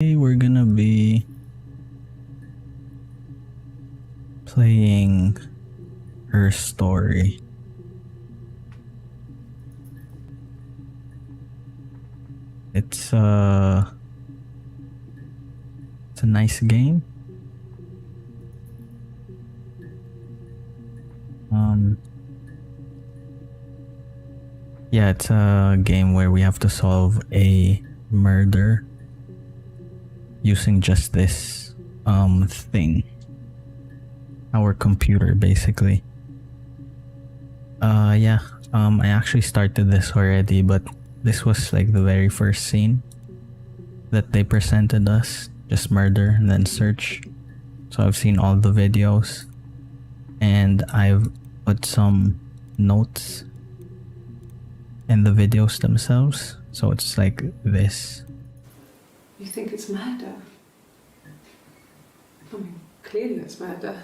We're gonna be playing Her Story. It's a nice game. Yeah, it's a game where we have to solve a murder using just this thing. Our computer, basically. I actually started this already, but this was like the very first scene that they presented us. Just murder and then search. So I've seen all the videos and I've put some notes in the videos themselves. So it's like this. You think it's murder? I mean, clearly it's murder.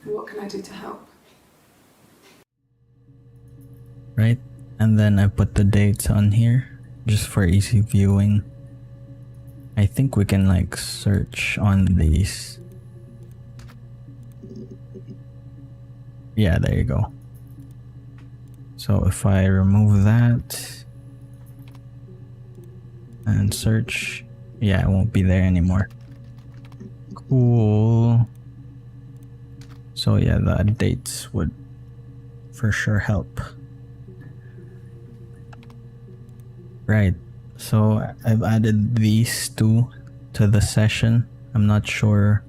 What can I do to help? Right? And then I put the dates on here just for easy viewing. I think we can like search on these. Yeah, there you go. So if I remove that and search, yeah, it won't be there anymore. Cool. So yeah, the dates would for sure help. Right, so I've added these two to the session. I'm not sure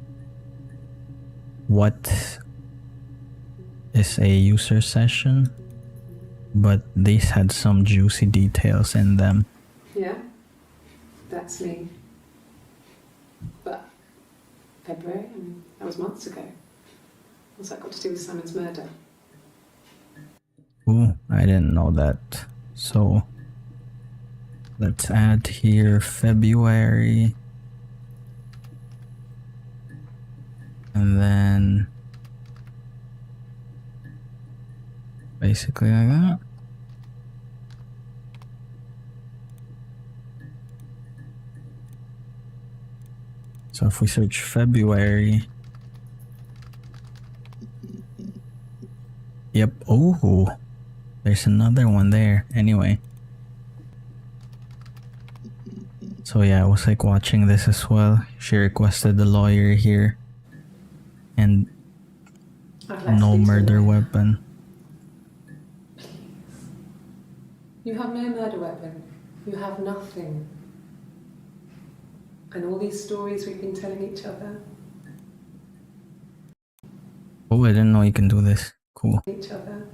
what is a user session, but these had some juicy details in them. Yeah, that's me. But February, I mean, that was months ago. What's that got to do with Simon's murder? Ooh, I didn't know that. So let's add here February. And then basically like that. So if we search February. Yep. Oh, there's another one there. Anyway. So yeah, I was like watching this as well. She requested the lawyer here. And no murder weapon. You have no murder weapon. You have nothing. And all these stories we've been telling each other. Oh, I didn't know you can do this. Cool. Each other.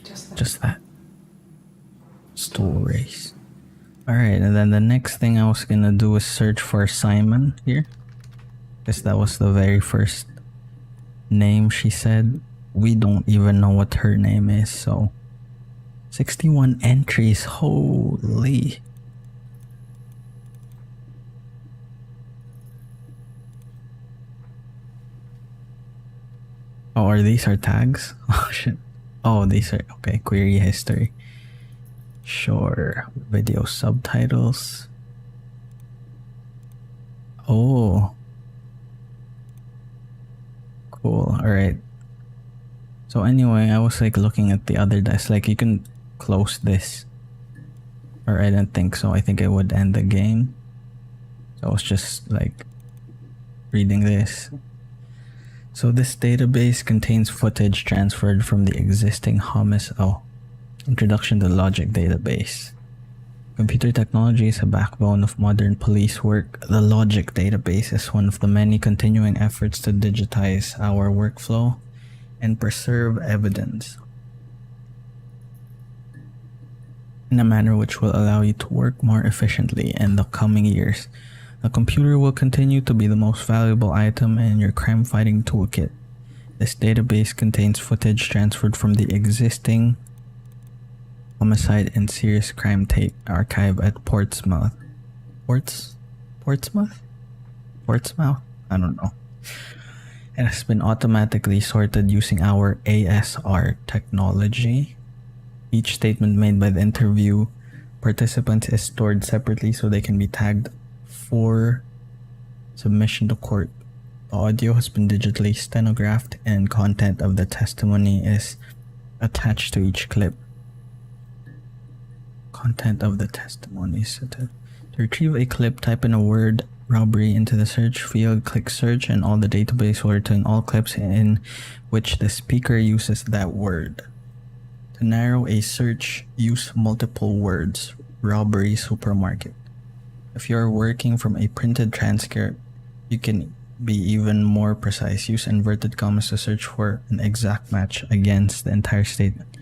Just that. Stories. Alright, and then the next thing I was gonna do is search for Simon here. Because that was the very first name she said. We don't even know what her name is, so 61 entries, holy. Oh, are these our tags? Oh shit. Oh, these are, okay, query history. Sure, video subtitles. Oh. Cool, alright. So anyway, I was like looking at the other dice, like you can close this. Or I didn't think so, I think it would end the game. So I was just like reading this. So this database contains footage transferred from the existing Introduction to Logic database. Computer technology is a backbone of modern police work. The Logic database is one of the many continuing efforts to digitize our workflow and preserve evidence in a manner which will allow you to work more efficiently in the coming years. The computer will continue to be the most valuable item in your crime-fighting toolkit. This database contains footage transferred from the existing homicide and serious crime tape archive at Portsmouth. Portsmouth? I don't know. It has been automatically sorted using our ASR technology. Each statement made by the interview participants is stored separately so they can be tagged for submission to court. The audio has been digitally stenographed and content of the testimony is attached to each clip. Content of the testimony is to retrieve a clip, type in a word robbery into the search field, click search, and all the database will return all clips in which the speaker uses that word. To narrow a search, use multiple words. Robbery supermarket. If you're working from a printed transcript, you can be even more precise. Use inverted commas to search for an exact match against the entire statement.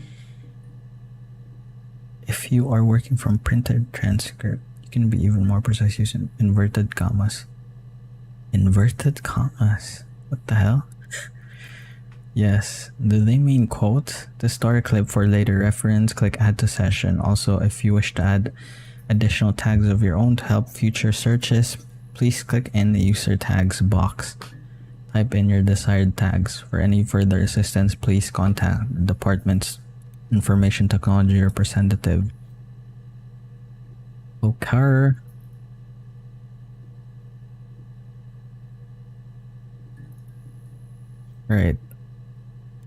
If you are working from printed transcript, you can be even more precise using inverted commas. Inverted commas? What the hell? Yes. Do they mean quote? To start a clip for later reference, click add to session. Also, if you wish to add additional tags of your own to help future searches, please click in the user tags box. Type in your desired tags. For any further assistance, please contact the department's information technology representative. Okay. Right.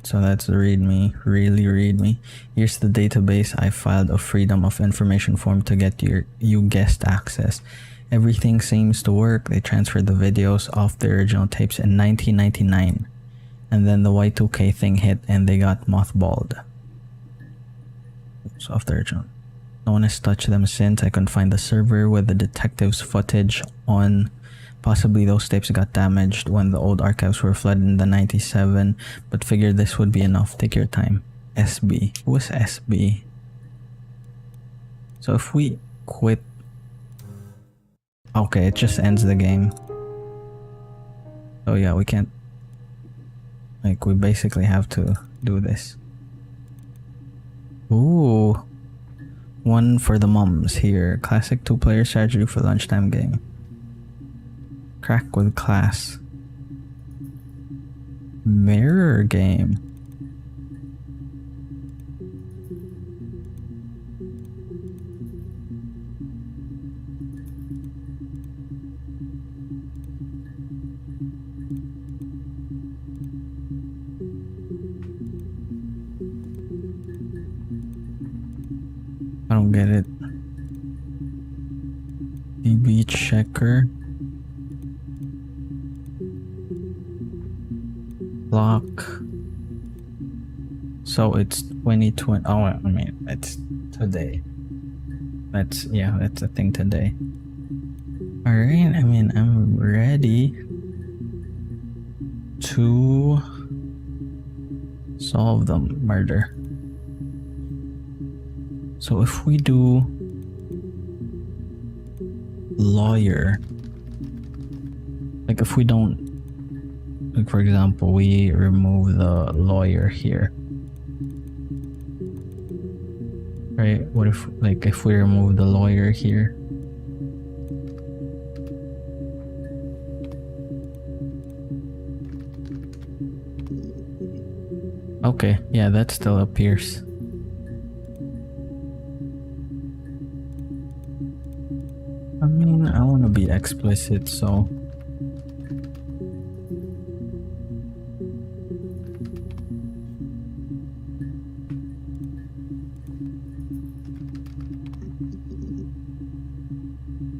So that's the readme, really readme. Here's the database I filed a Freedom of Information form to get you guest access. Everything seems to work. They transferred the videos off the original tapes in 1999. And then the Y2K thing hit and they got mothballed. So off the original. No one has touched them since. I couldn't find the server with the detectives' footage on. Possibly those tapes got damaged when the old archives were flooded in the 97, but figured this would be enough. Take your time. SB. Who is SB? So if we quit... Okay, it just ends the game. So yeah, we can't... Like, we basically have to do this. Ooh. One for the mums here. Classic 2-player strategy for lunchtime game. Crack with class. Mirror game. I don't get it. DB checker. Clock. So it's 2020. Oh, I mean, it's today. That's a thing today. Alright, I mean, I'm ready to solve the murder. So if we do lawyer, like if we don't, like for example, we remove the lawyer here, right? What if, like, if we remove the lawyer here? Okay, yeah, that still appears. I mean, I want to be explicit, so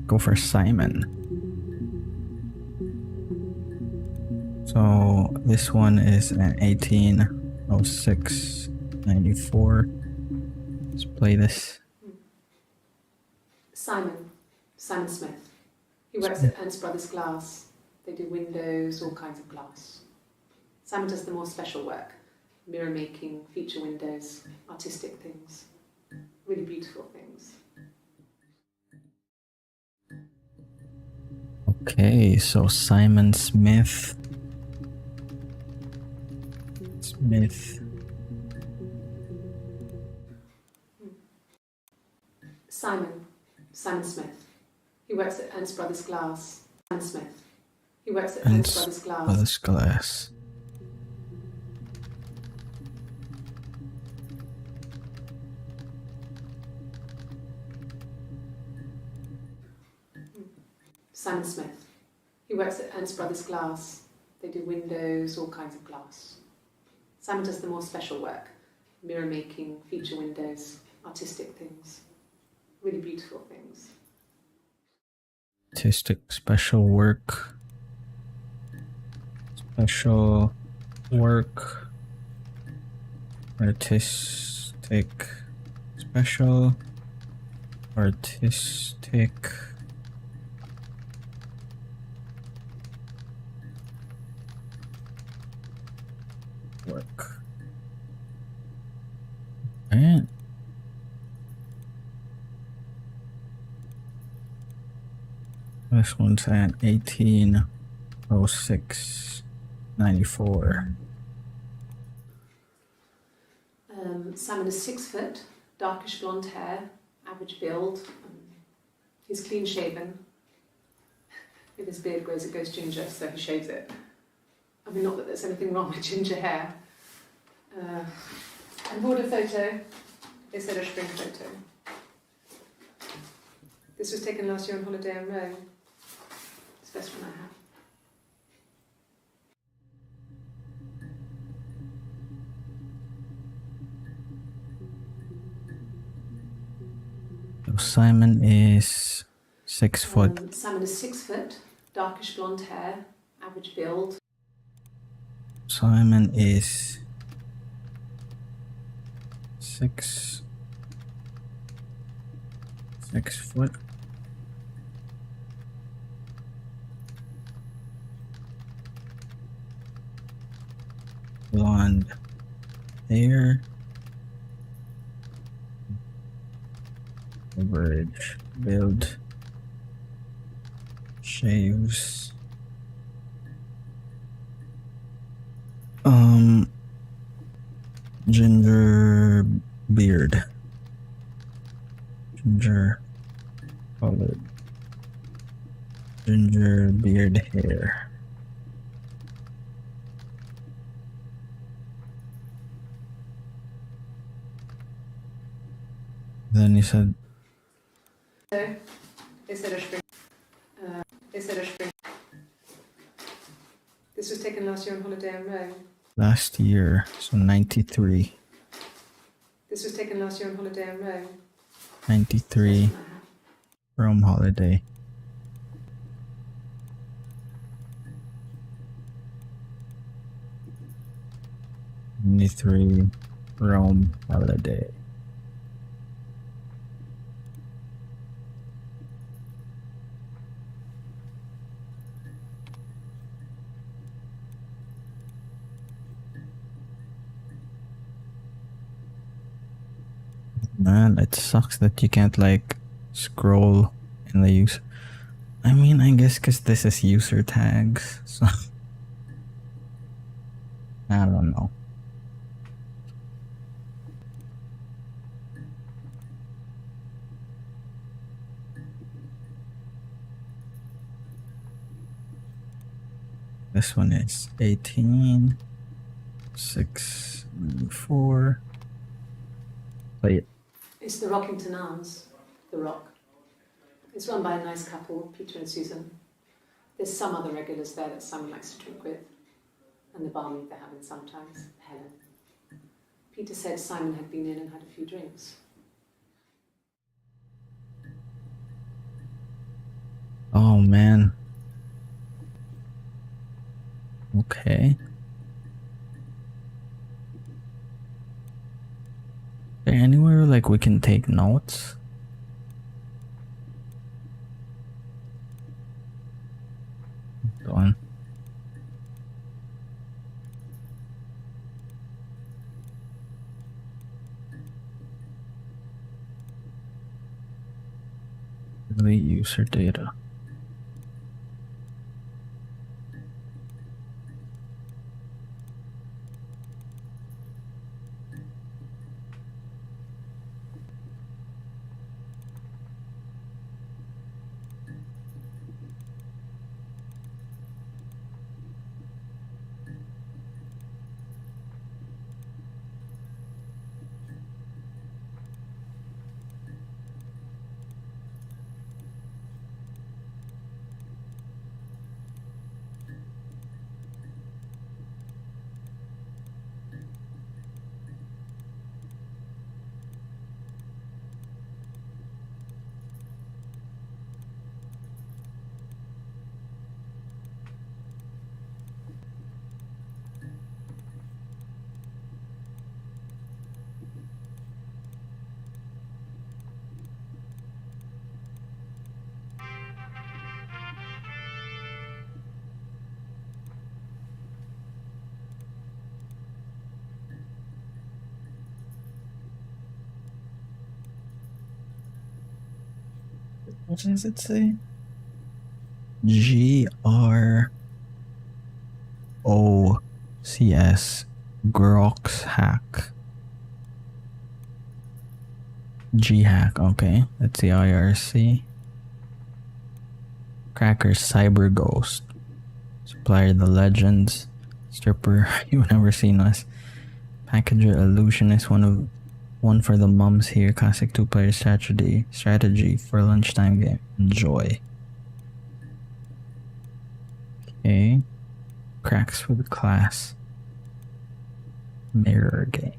go for Simon. So this one is an 180694. Let's play this. Simon Smith. He works at Ernst Brothers Glass. They do windows, all kinds of glass. Simon does the more special work. Mirror making, feature windows, artistic things. Really beautiful things. Okay, so Simon Smith. Simon Smith. He works at Ernst Brothers Glass. Simon Smith. He works at Ernst Brothers Glass. Brothers Glass. Simon Smith. He works at Ernst Brothers Glass. They do windows, all kinds of glass. Simon does the more special work, mirror making, feature windows, artistic things, really beautiful things. Artistic special work. Special work. Artistic special. Artistic work. Alright. This one's at 1806.94. Simon is 6 foot, darkish blonde hair, average build. He's clean shaven. If his beard grows, it goes ginger, so he shaves it. I mean, not that there's anything wrong with ginger hair. And border photo. They said a spring photo. This was taken last year on holiday in Rome. It's the best one I have. Simon is 6 foot. Simon is 6 foot, darkish blonde hair, average build. Simon is 6 foot. Blonde hair. Average build. Shaves. Ginger beard. Ginger colored. Ginger beard hair. Then he said, This was taken last year on holiday in Rome. last year, so 93. This was taken last year on holiday in Rome. 93 Rome holiday. '93 Rome holiday. Man, it sucks that you can't like scroll in the user. I mean, I guess because this is user tags, so I don't know. This one is 18/6/94. Play it. It's the Rockington Arms, The Rock. It's run by a nice couple, Peter and Susan. There's some other regulars there that Simon likes to drink with, and the barmaid they're having sometimes, Helen. Peter said Simon had been in and had a few drinks. Oh man. Okay. Is there anywhere like we can take notes? Go on. Delete user data. What does it say? GROCS. Grox hack. G hack. Okay, that's the IRC. Cracker Cyber Ghost. Supplier The Legends. Stripper You've Never Seen Us. Packager Illusionist. One for the mums here. Classic 2-player strategy for lunchtime game. Enjoy. Okay. Cracks with Class. Mirror game.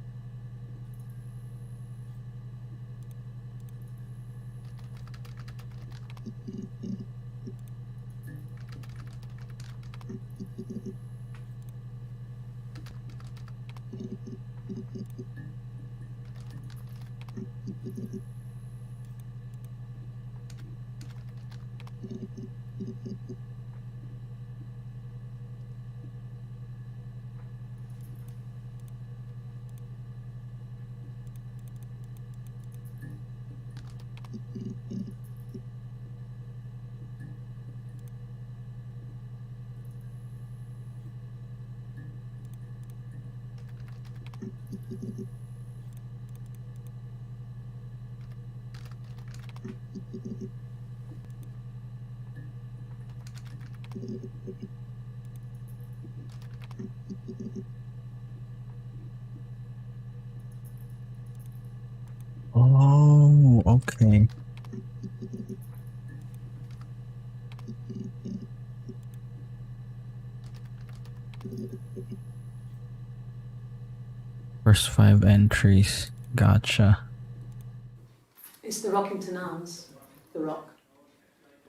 Oh, okay. First 5 entries. Gotcha. It's the Rockington Arms, The Rock.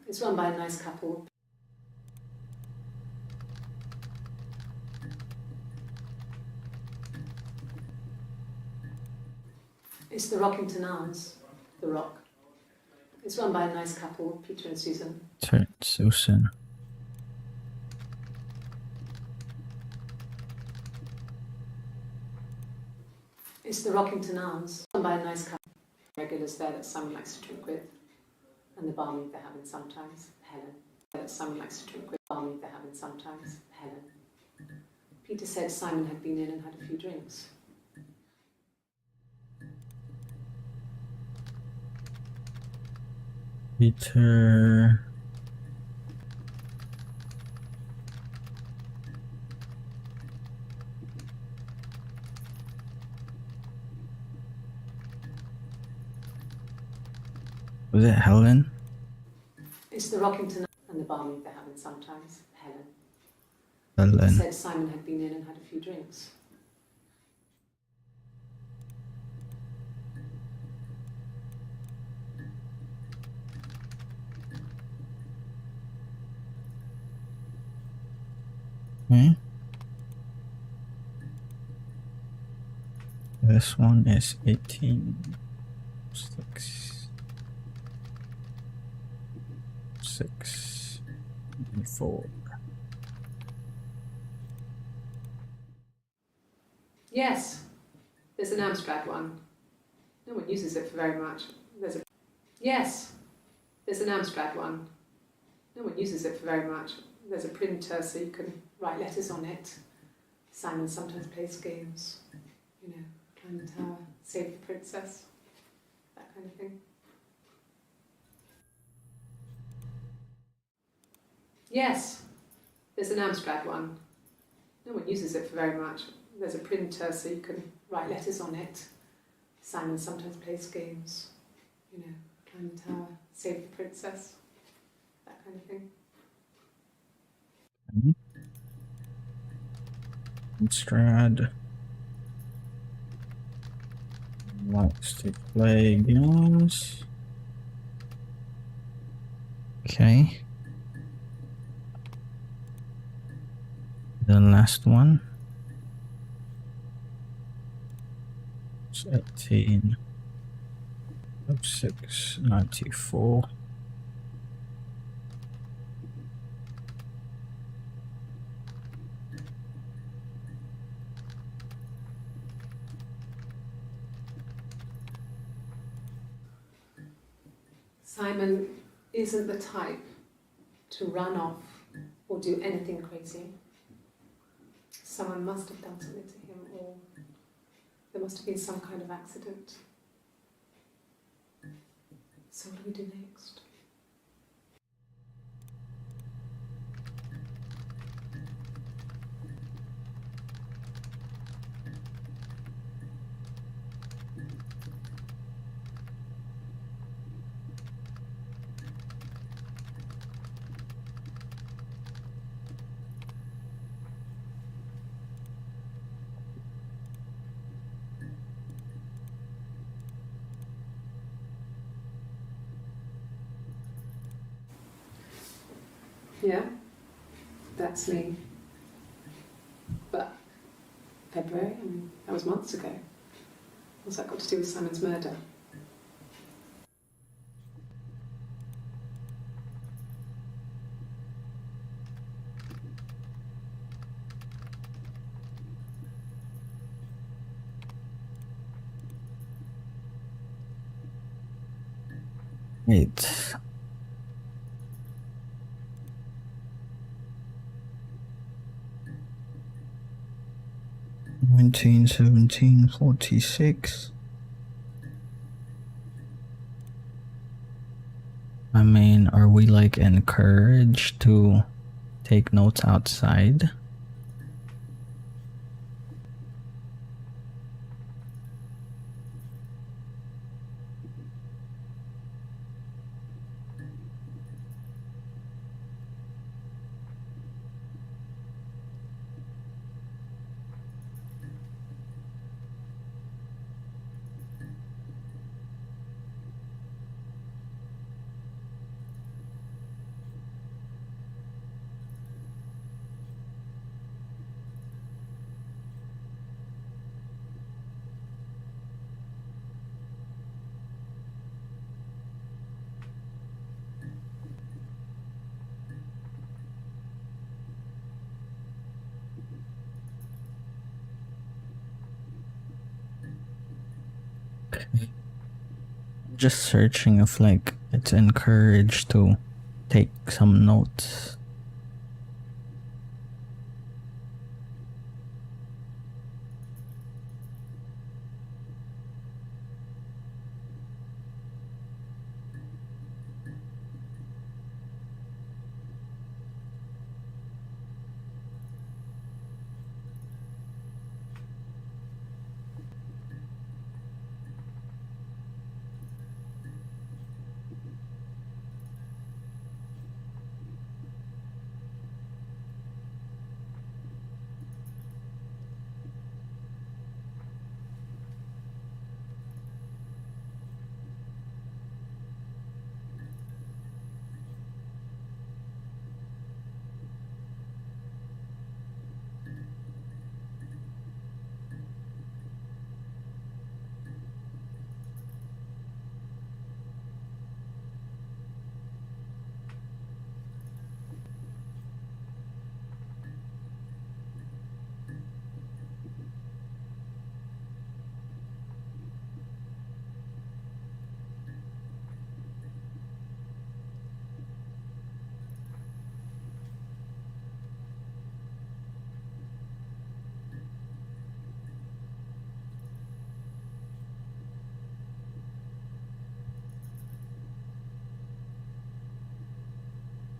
It's run by a nice couple. It's the Rockington Arms, The Rock. It's run by a nice couple, Peter and Susan. Susan. It's the Rockington Arms, run by a nice couple. Regulars there that Simon likes to drink with. And the barmaid they're having sometimes, Helen. That Simon likes to drink with. Barmaid they're having sometimes, Helen. Peter said Simon had been in and had a few drinks. Peter. Was it Helen? It's the Rockington and the barmaid they're having sometimes, Helen. Helen. Peter said Simon had been in and had a few drinks. Okay. This one is 18. 6 and 4. Yes, there's an Amstrad one. No one uses it for very much. Yes, there's an Amstrad one. No one uses it for very much. There's a printer so you can write letters on it. Simon sometimes plays games. You know, climb the tower, save the princess, that kind of thing. Yes, there's an Amstrad one. No one uses it for very much. There's a printer so you can write letters on it. Simon sometimes plays games. You know, climb the tower, save the princess, that kind of thing. Amstrad likes to play games. Okay. The last one. It's 18. 694. Simon isn't the type to run off or do anything crazy. Someone must have done something to him, or there must have been some kind of accident. So what do we do next? Yeah, that's me. But February, I mean, that was months ago. What's that got to do with Simon's murder? Wait. Nineteen 1746. I mean, are we like encouraged to take notes outside? Just searching if like it's encouraged to take some notes.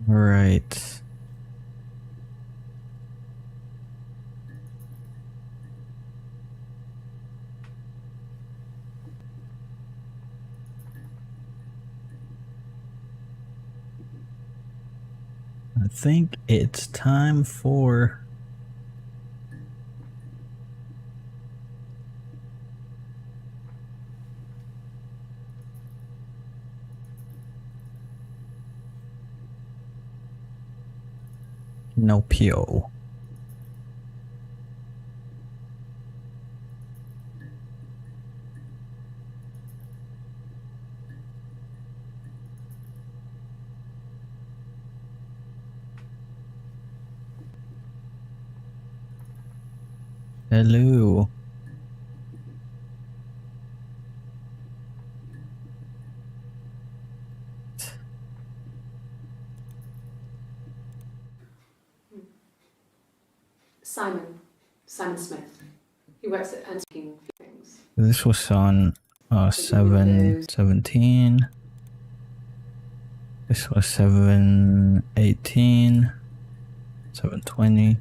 Right. I think it's time for Pinocchio. Hello. Simon Smith. He works at and making things. This was on 7:17. This was 7:18. 7:20.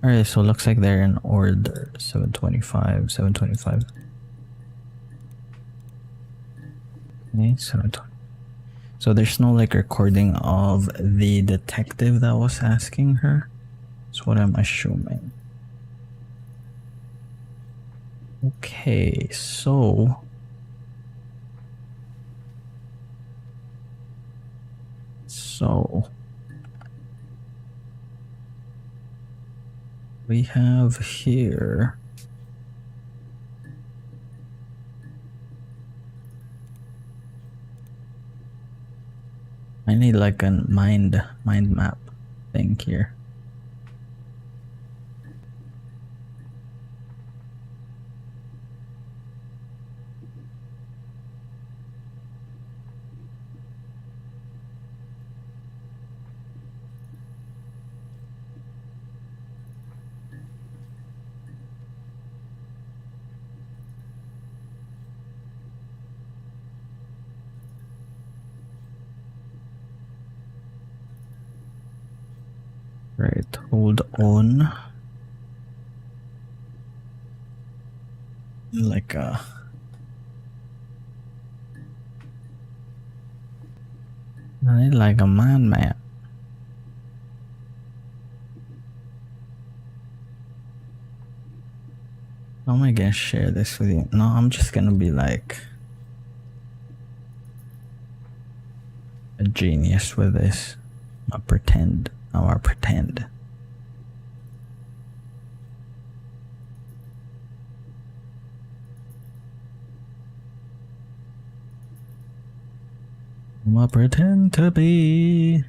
Alright, so it looks like they're in order. 7:25, 7:25. Okay, 7:20. So there's no like recording of the detective that was asking her. That's what I'm assuming. Okay, so we have here I need like a mind map thing here. Right, hold on. Like I need like a mind map. How am I gonna share this with you? No, I'm just gonna be like a genius with this. I'll pretend. I'll pretend. I'll pretend to be.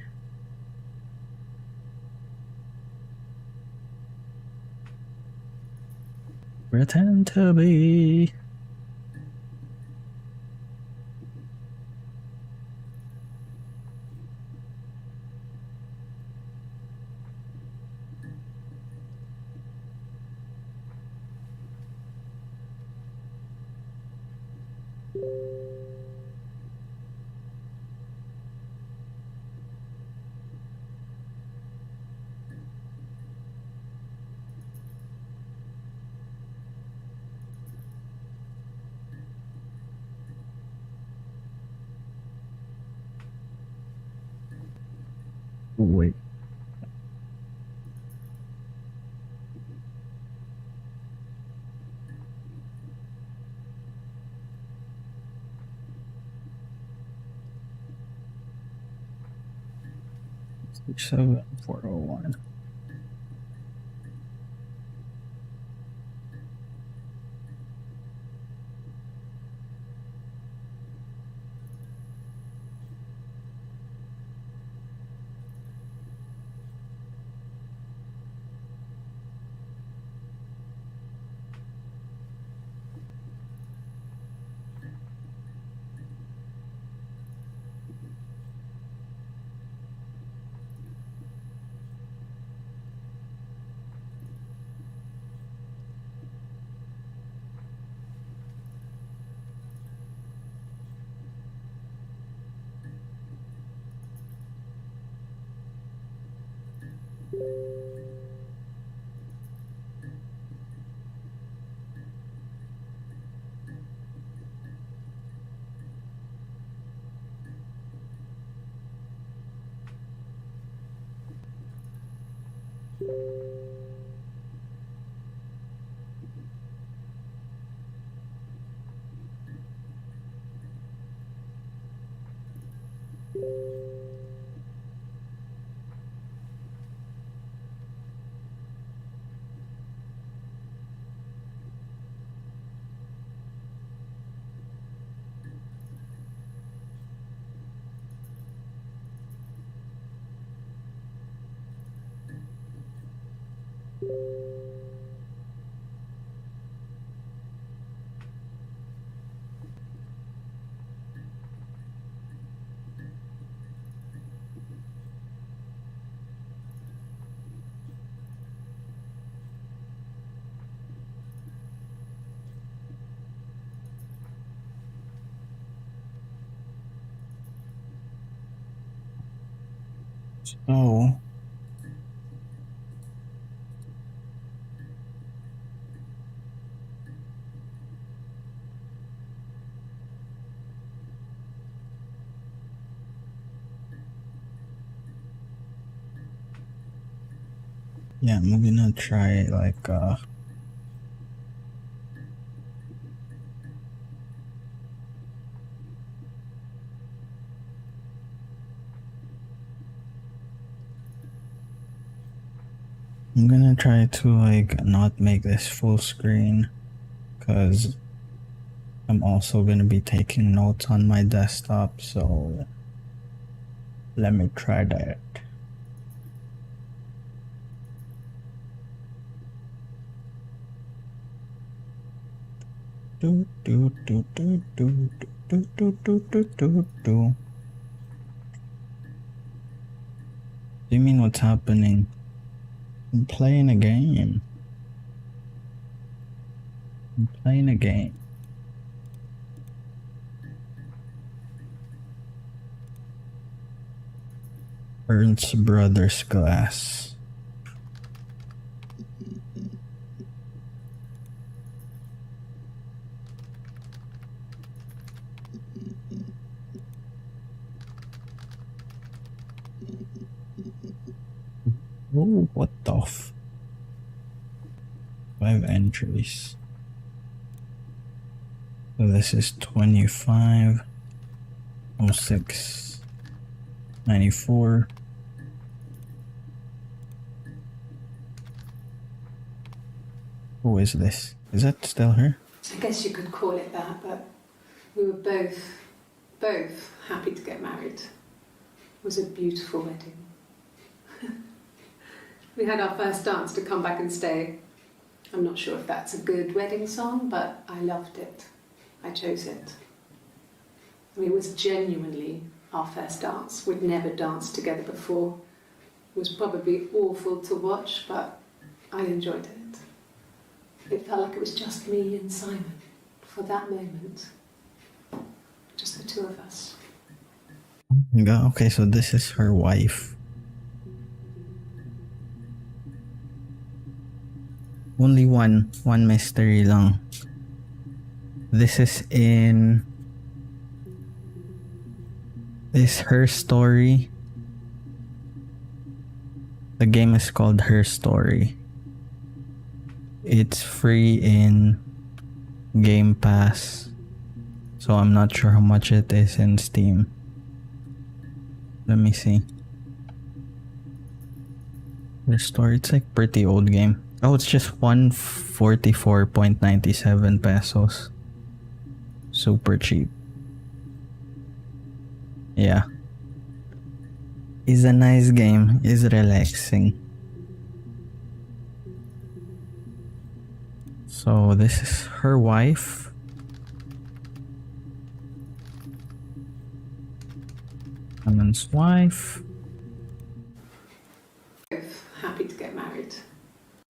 Pretend to be. Wait. So 401. So yeah, I'm gonna try like I'm gonna try to like not make this full screen because I'm also gonna be taking notes on my desktop, so let me try that. Do do do do do do do do do do do. What do you mean what's happening? I'm playing a game. I'm playing a game. Ernst Brothers Glass. Oh, what the f? 5 entries. So this is 25, 06, 94. Who is this? Is that still her? I guess you could call it that, but we were both happy to get married. It was a beautiful wedding. We had our first dance to Come Back and Stay. I'm not sure if that's a good wedding song, but I loved it. I chose it. I mean, it was genuinely our first dance. We'd never danced together before. It was probably awful to watch, but I enjoyed it. It felt like it was just me and Simon for that moment. Just the two of us. Yeah, okay, so this is her wife. Only one mystery lang. This is Her Story. The game is called Her Story. It's free in Game Pass, so I'm not sure how much it is in Steam. Let me see. Her Story, it's like pretty old game. Oh, it's just 144.97 pesos. Super cheap. Yeah. It's a nice game. It's relaxing. So this is her wife. Simon's wife. Happy to get married.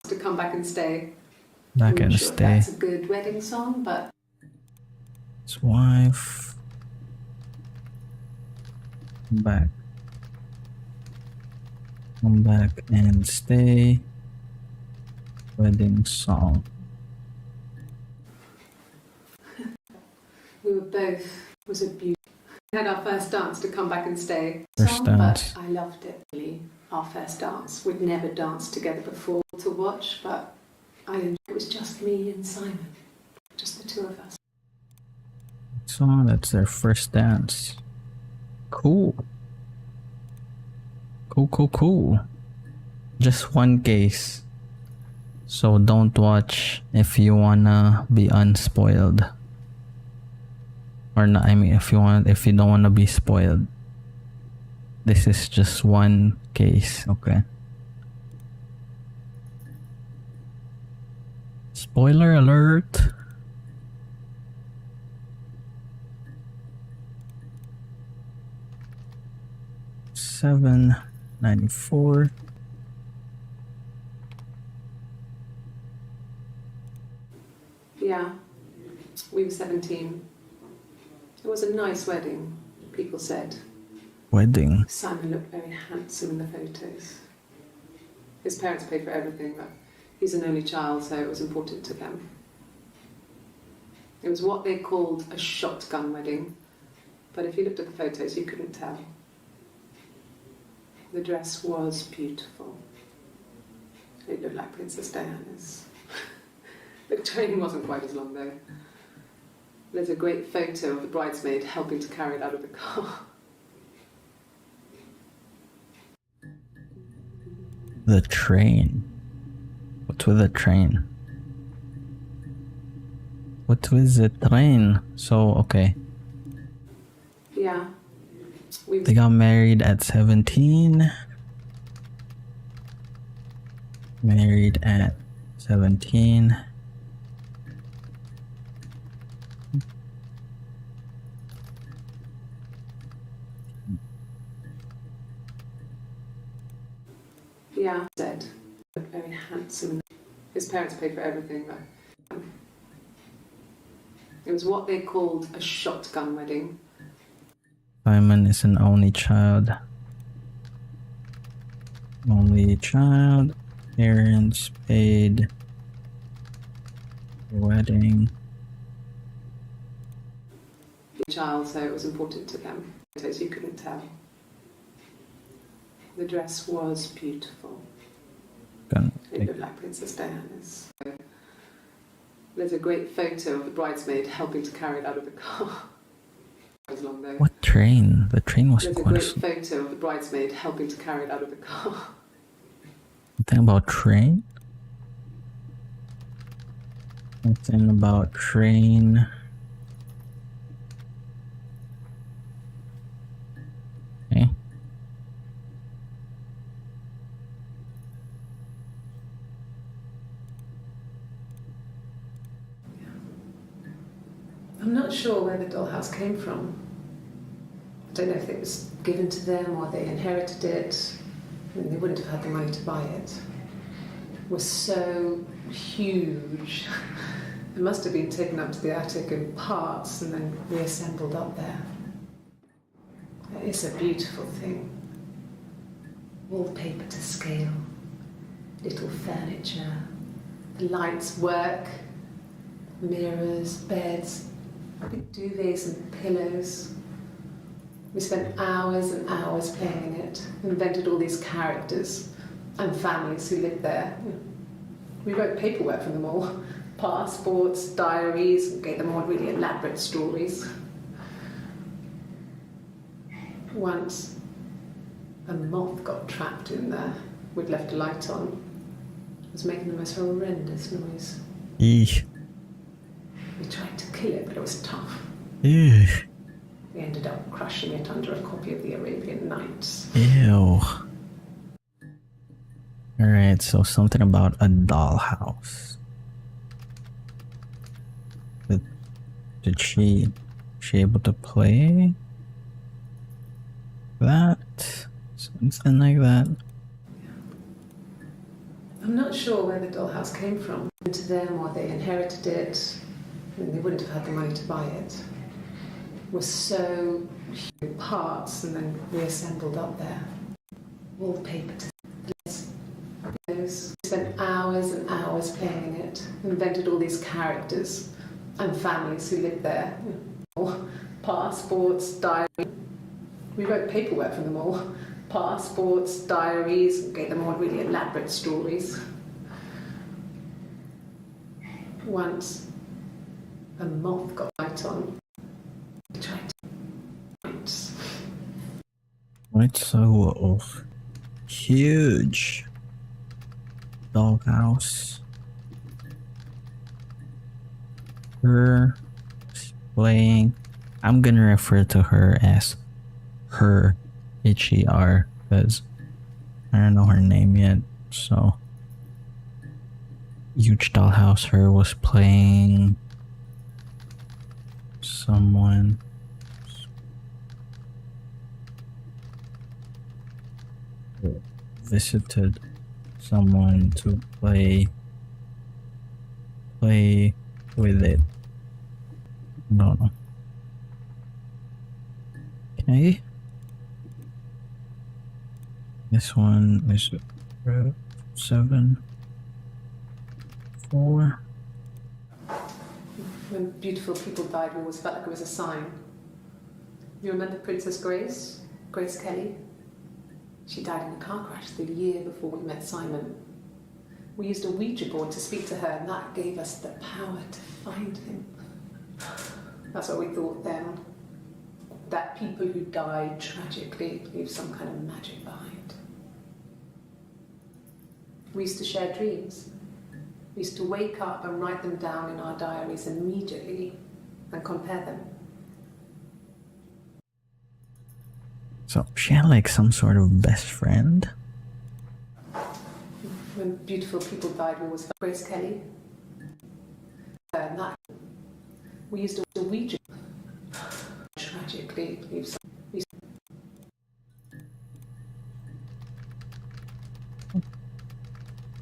To Come Back and Stay. Back I'm and not sure if Stay. that's a good wedding song, but His wife. Back. Come Back and Stay. Wedding song. we were both, it was a beautiful. We had our first dance to Come Back and Stay. First dance. But I loved it. Really, our first dance. We'd never danced together before to watch, but it was just me and Simon. Just the two of us. So that's their first dance. Cool. Cool. Just one case. So don't watch if you wanna be unspoiled. Or not, I mean if you don't wanna be spoiled. This is just one case, okay? Spoiler alert. $7.94. Yeah, we were 17. It was a nice wedding, people said. wedding. Simon looked very handsome in the photos. His parents paid for everything, but he's an only child, so it was important to them. It was what they called a shotgun wedding, but if you looked at the photos, you couldn't tell. The dress was beautiful. It looked like Princess Diana's. The train wasn't quite as long though. There's a great photo of the bridesmaid helping to carry it out of the car. The train. What's with the train? What with the train? So, okay. Yeah. They got married at 17. Married at 17. Yeah, said. Looked very handsome. His parents paid for everything, but it was what they called a shotgun wedding. Simon is an only child. Only child. Parents paid the wedding. Child, so it was important to them. Photos you couldn't tell. The dress was beautiful. It looked like Princess Diana's. There's a great photo of the bridesmaid helping to carry it out of the car. As long though. What train? The train was There's a quite great photo of the bridesmaid helping to carry it out of the car. Something about train? Something about train. Okay. I'm not sure where the dollhouse came from. I don't know if it was given to them or they inherited it. I mean, they wouldn't have had the money to buy it. It was so huge. It must have been taken up to the attic in parts and then reassembled up there. It's a beautiful thing. Wallpaper to scale, little furniture, the lights work, mirrors, beds, big duvets and pillows. We spent hours and hours playing in it, invented all these characters and families who lived there. We wrote paperwork for them all, passports, diaries, and gave them all really elaborate stories. Once, a moth got trapped in there. We'd left a light on. It was making the most horrendous noise. Eesh. We tried to kill it, but it was tough. Ew. We ended up crushing it under a copy of the Arabian Nights. Ew. Alright, so something about a dollhouse. Did she able to play that? Something like that. I'm not sure where the dollhouse came from. To them or they inherited it. I mean, they wouldn't have had the money to buy it. It was so huge parts and then reassembled up there. Wallpaper to we spent hours and hours playing in it, invented all these characters and families who lived there. Passports, diaries. We wrote paperwork for them all. Passports, diaries, and gave them all really elaborate stories. Once, a moth got light on. We tried to It's so huge. Doghouse. Her playing. I'm gonna refer to her as her, H-E-R, because I don't know her name yet. So, huge dollhouse. Her was playing someone. Visited someone to play with it. No. Okay. This one is 7, 4. When beautiful people died, we always felt like it was a sign. You remember Princess Grace? Grace Kelly? She died in a car crash the year before we met Simon. We used a Ouija board to speak to her, and that gave us the power to find him. That's what we thought then. That people who died tragically leave some kind of magic behind. We used to share dreams. We used to wake up and write them down in our diaries immediately and compare them. So she had like some sort of best friend. When beautiful people died, we always felt Grace Kelly. And that we used a Ouija tragically leave some.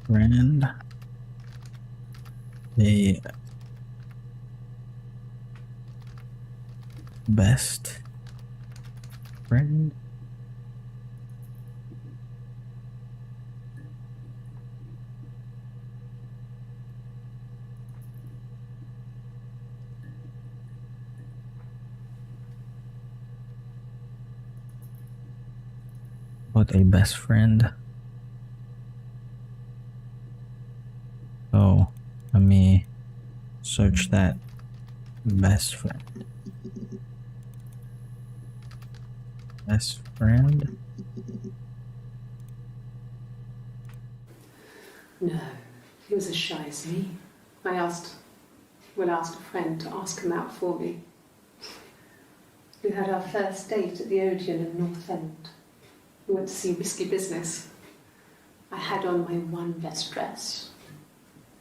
Friend. The best friend. What a best friend. So let me search that best friend. Best friend. No, he was as shy as me. I asked a friend to ask him out for me. We had our first date at the Odeon in North End. We went to see Risky Business. I had on my one best dress.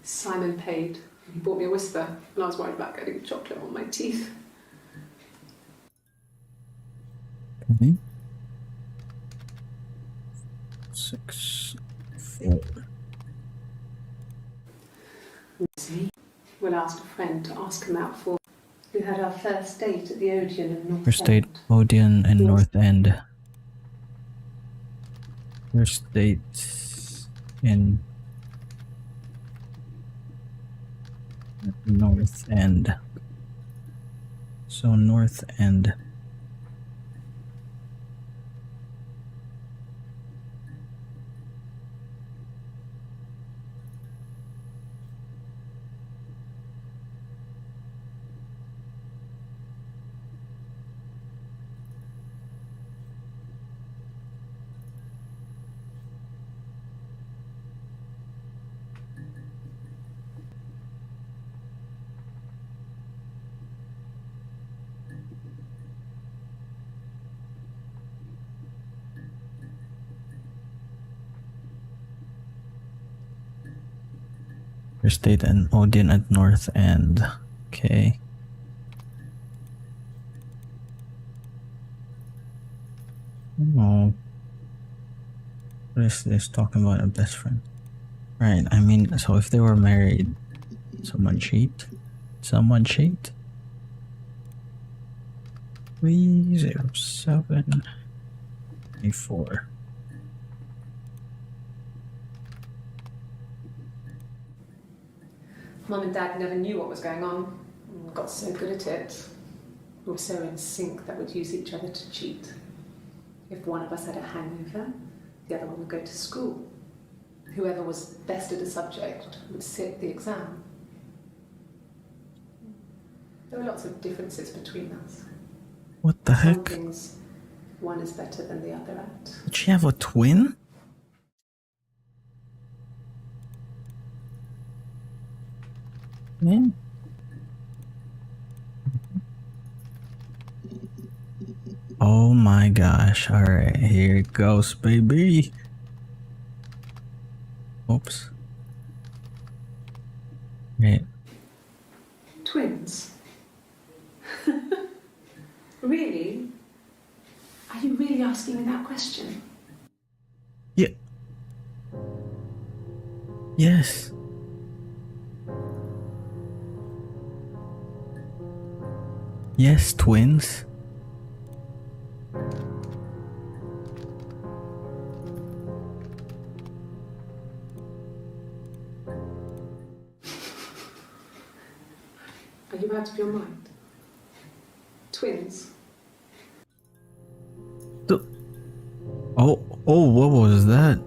Simon paid. He bought me a whisper, and I was worried about getting chocolate on my teeth. Okay. 6, 4. See? We'll ask a friend to ask him out for. We had our first date at the Odeon in North First date, End. Odeon and North End. First date in North End. So North End. First date and Odeon at North End. Okay. Oh. What is this talking about a best friend? Right, I mean, so if they were married, someone cheat? Someone cheat? 307 24. Mum and Dad never knew what was going on. We got so good at it. We were so in sync that we'd use each other to cheat. If one of us had a hangover, the other one would go to school. Whoever was best at a subject would sit the exam. There were lots of differences between us. What the Some heck? things one is better than the other at. Did she have a twin? Man. Oh my gosh. Alright, here it goes, baby. Oops. Right. Twins? Really? Are you really asking me that question? Yeah. Yes. Yes, twins. Are you out of your mind? Twins. Oh, what was that?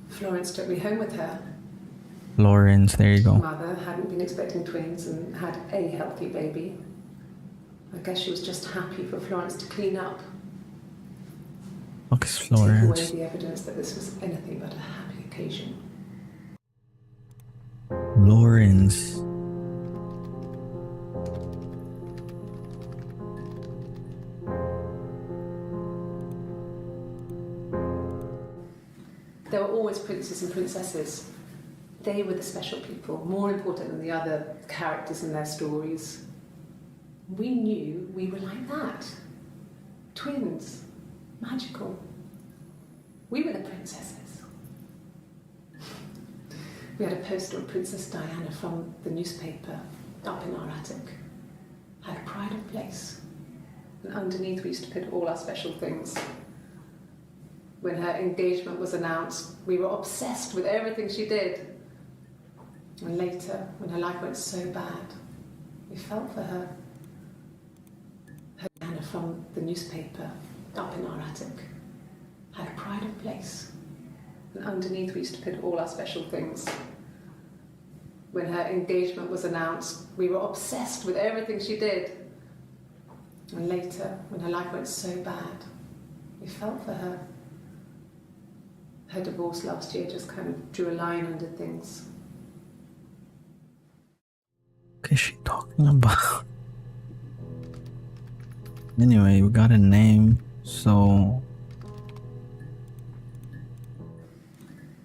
Florence took me home with her. Lawrence, there you go. Mother hadn't been expecting twins and had a healthy baby. I guess she was just happy for Florence to clean up. Fuck is Take away Florence? the evidence that this was anything but a happy occasion. Lawrence. There were always princes and princesses. They were the special people, more important than the other characters in their stories. We knew we were like that. Twins. Magical. We were the princesses. We had a poster of Princess Diana from the newspaper up in our attic. Had a pride of place. And underneath we used to put all our special things. When her engagement was announced, we were obsessed with everything she did. And later, when her life went so bad, we felt for her. Her Diana from the newspaper up in our attic. Had a pride of place. And underneath we used to put all our special things. When her engagement was announced, we were obsessed with everything she did. And later, when her life went so bad, we felt for her. Her divorce last year just kind of drew a line under things. What is she talking about? Anyway, we got a name, so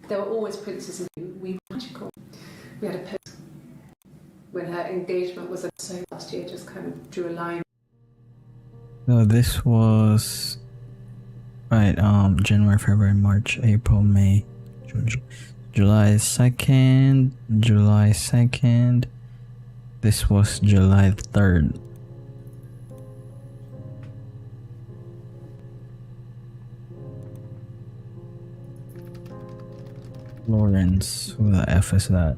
There were always princes and we were magical. We had a post when her engagement was so last year just kind of drew a line. no, this was right. January, February, March, April, May, June, July 2nd, July 2nd. This was July 3rd. Lawrence, who the F is that?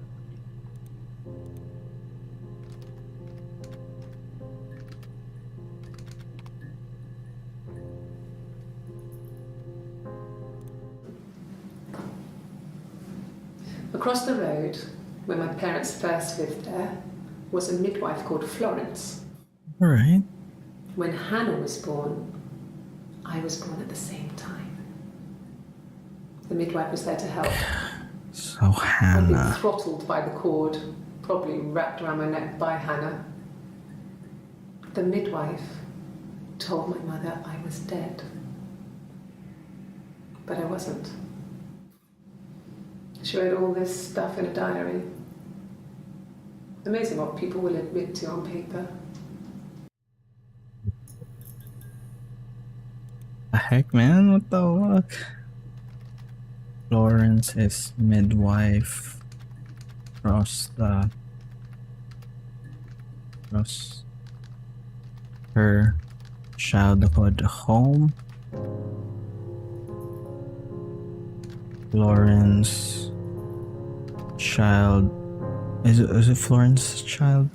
Across the road, where my parents first lived there, was a midwife called Florence. Alright. When Hannah was born, I was born at the same time. The midwife was there to help. So I'd been Hannah. throttled by the cord, probably wrapped around my neck by Hannah. The midwife told my mother I was dead. But I wasn't. She wrote all this stuff in a diary. Amazing what people will admit to on paper. The heck, man? What the fuck? Florence is midwife across her childhood home. Florence child. Is it Florence's child?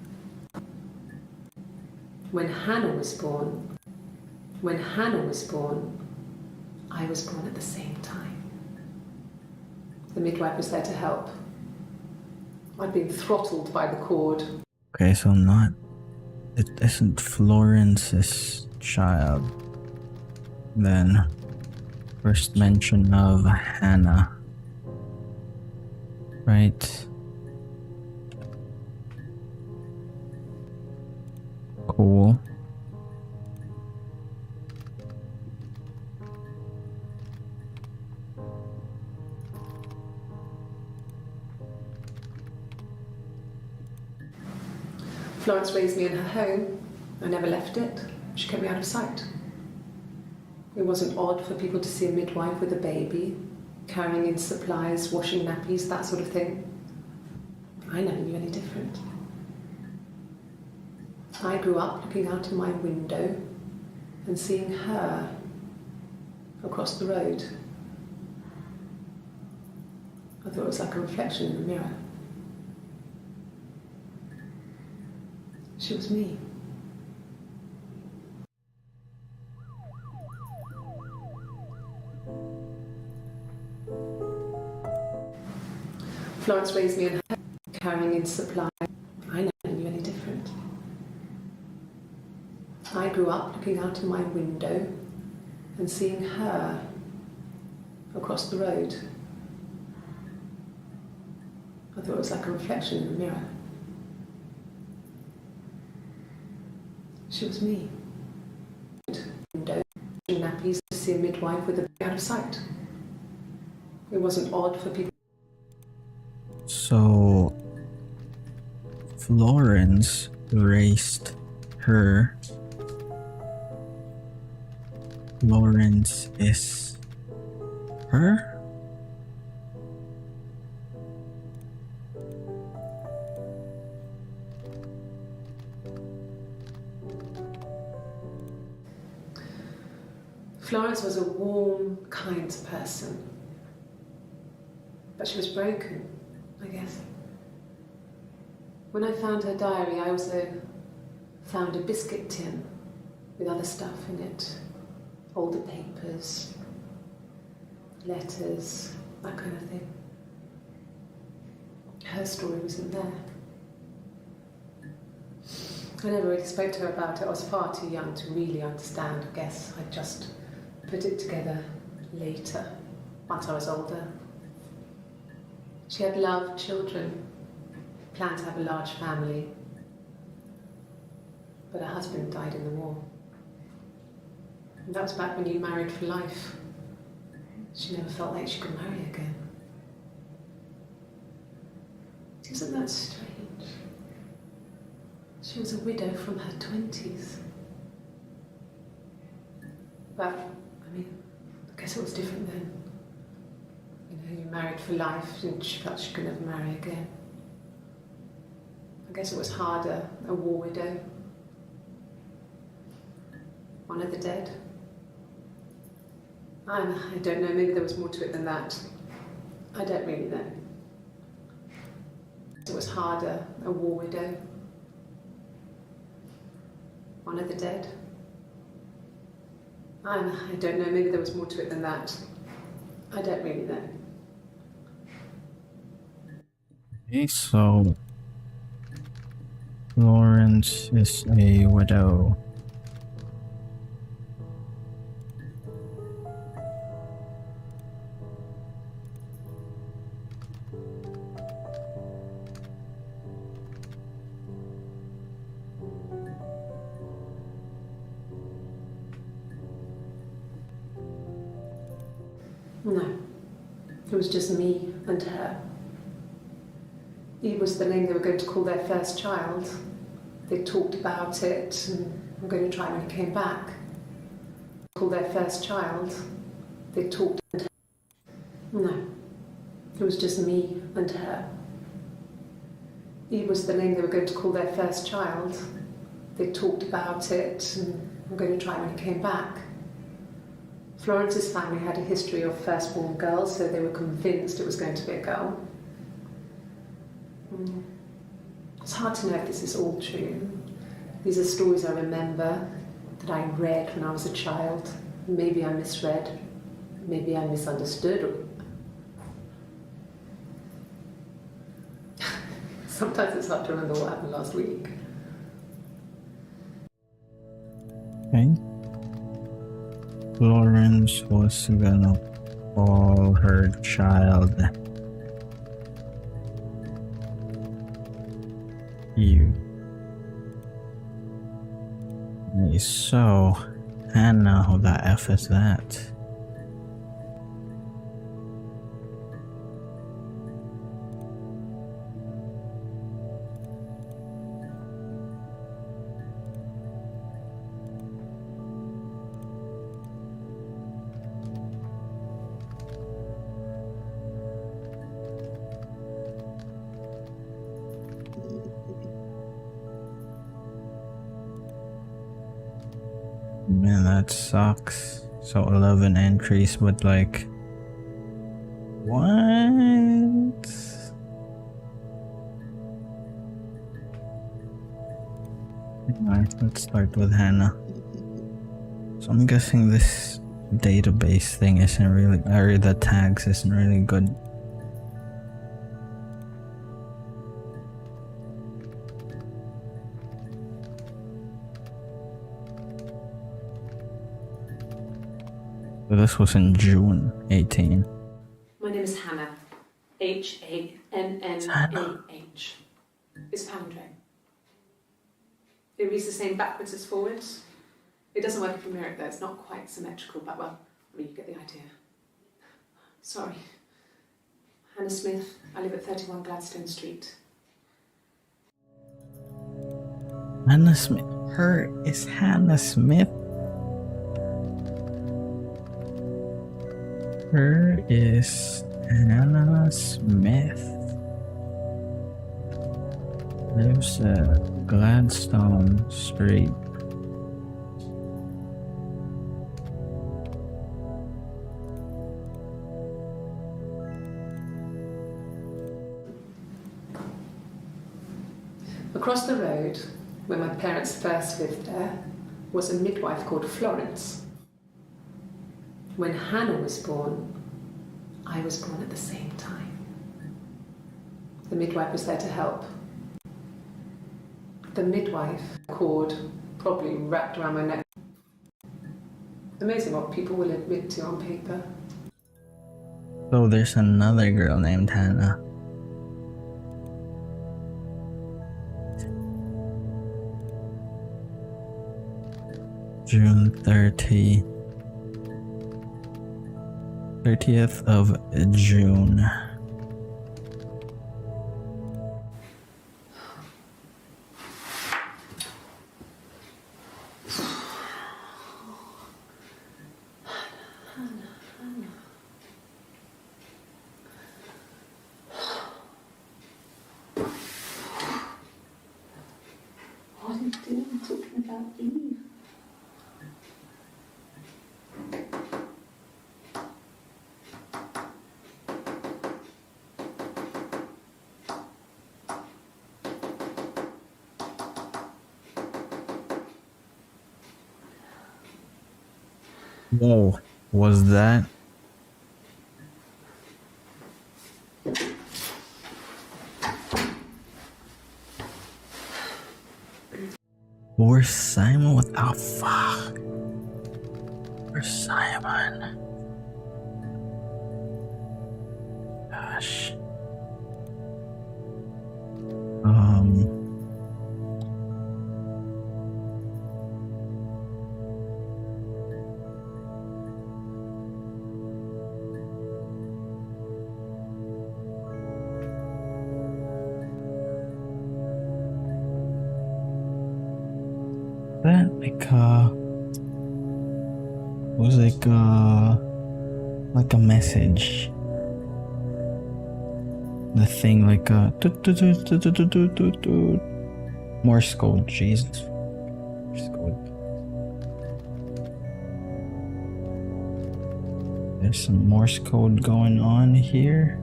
When Hannah was born, I was born at the same time. The midwife was there to help. I'd been throttled by the cord. Okay, so it isn't Florence's child. Then first mention of Hannah. Right. Cool. Florence raised me in her home. I never left it. She kept me out of sight. It wasn't odd for people to see a midwife with a baby, carrying in supplies, washing nappies, that sort of thing. I never knew any different. I grew up looking out of my window and seeing her across the road. thought it was like a reflection in the mirror. She was me. Florence raised me in her, carrying in supply. I never knew any different. I grew up looking out of my window and seeing her across the road. I thought it was like a reflection in the mirror. She was me. Window, nappies to see a midwife with a baby out of sight. It wasn't odd for people. So Florence raised her. Florence is her? Florence was a warm, kind person. But she was broken, I guess. When I found her diary, I also found a biscuit tin with other stuff in it. Older papers, letters, that kind of thing. Her story wasn't there. I never really spoke to her about it. I was far too young to really understand. I guess I just put it together later, once I was older. She had love, children, planned to have a large family, but her husband died in the war. And that was back when you married for life. She never felt like she could marry again. Isn't that strange? She was a widow from her 20s. But, I mean, I guess it was different then. You know, you married for life and she felt she could never marry again. I guess it was harder, a war widow. One of the dead. I don't know, maybe there was more to it than that. I don't really know. It was harder, a war widow. One of the dead. I don't know, maybe there was more to it than that. I don't really know. Okay, so Florence is a widow. No, it was just me and her. Eve was the name they were going to call their first child. They talked about it and were going to try when he came back. Call their first child. They talked. No, it was just me and her. Eve was the name they were going to call their first child. They talked about it and were going to try when he came back. Florence's family had a history of firstborn girls, so they were convinced it was going to be a girl. It's hard to know if this is all true. These are stories I remember that I read when I was a child. Maybe I misread, maybe I misunderstood. Sometimes it's hard to remember what happened last week. Okay. Florence was gonna call her child Eve. Okay, so Hannah, who the F is that? Man, that sucks. So 11 entries, but like, what? Alright, let's start with Hannah. So I'm guessing this database thing isn't really, or the tags isn't really good. So this was in June 18. My name is Hannah. H-A-N-N-A-H. It's palindrome. It reads the same backwards as forwards. It doesn't work if you mirror it though, it's not quite symmetrical, but well, I mean, you get the idea. Sorry. Hannah Smith, I live at 31 Gladstone Street. Hannah Smith. Her is Hannah Smith. Her is Hannah Smith. Lives at Gladstone Street. Across the road, where my parents first lived there, was a midwife called Florence. When Hannah was born, I was born at the same time. The midwife was there to help. The midwife cord probably wrapped around my neck. Amazing what people will admit to on paper. So there's another girl named Hannah. June 30th of June. What are you doing talking about Eve? Whoa, was that? Where's Simon? What the fuck? Where's Simon? Gosh. That was like a message. The thing like Morse code, Jesus. Morse code. There's some Morse code going on here.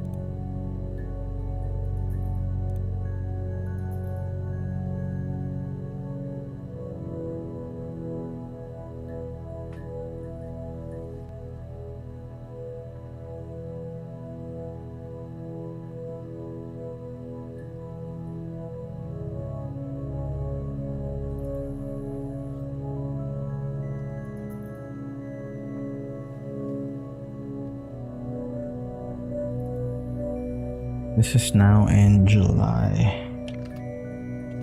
This is now in July.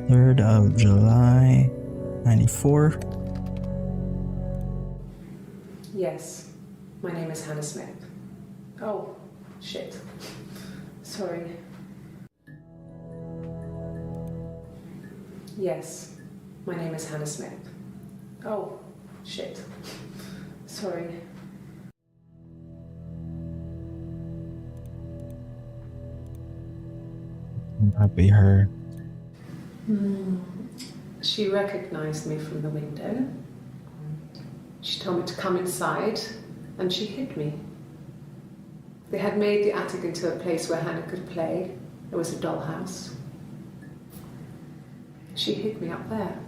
3rd of July, 94. Yes, my name is Hannah Smith. Oh, shit. Sorry. Yes, my name is Hannah Smith. Oh, shit. Sorry. That'd be her. She recognized me from the window. She told me to come inside, and she hid me. They had made the attic into a place where Hannah could play. It was a dollhouse. She hid me up there.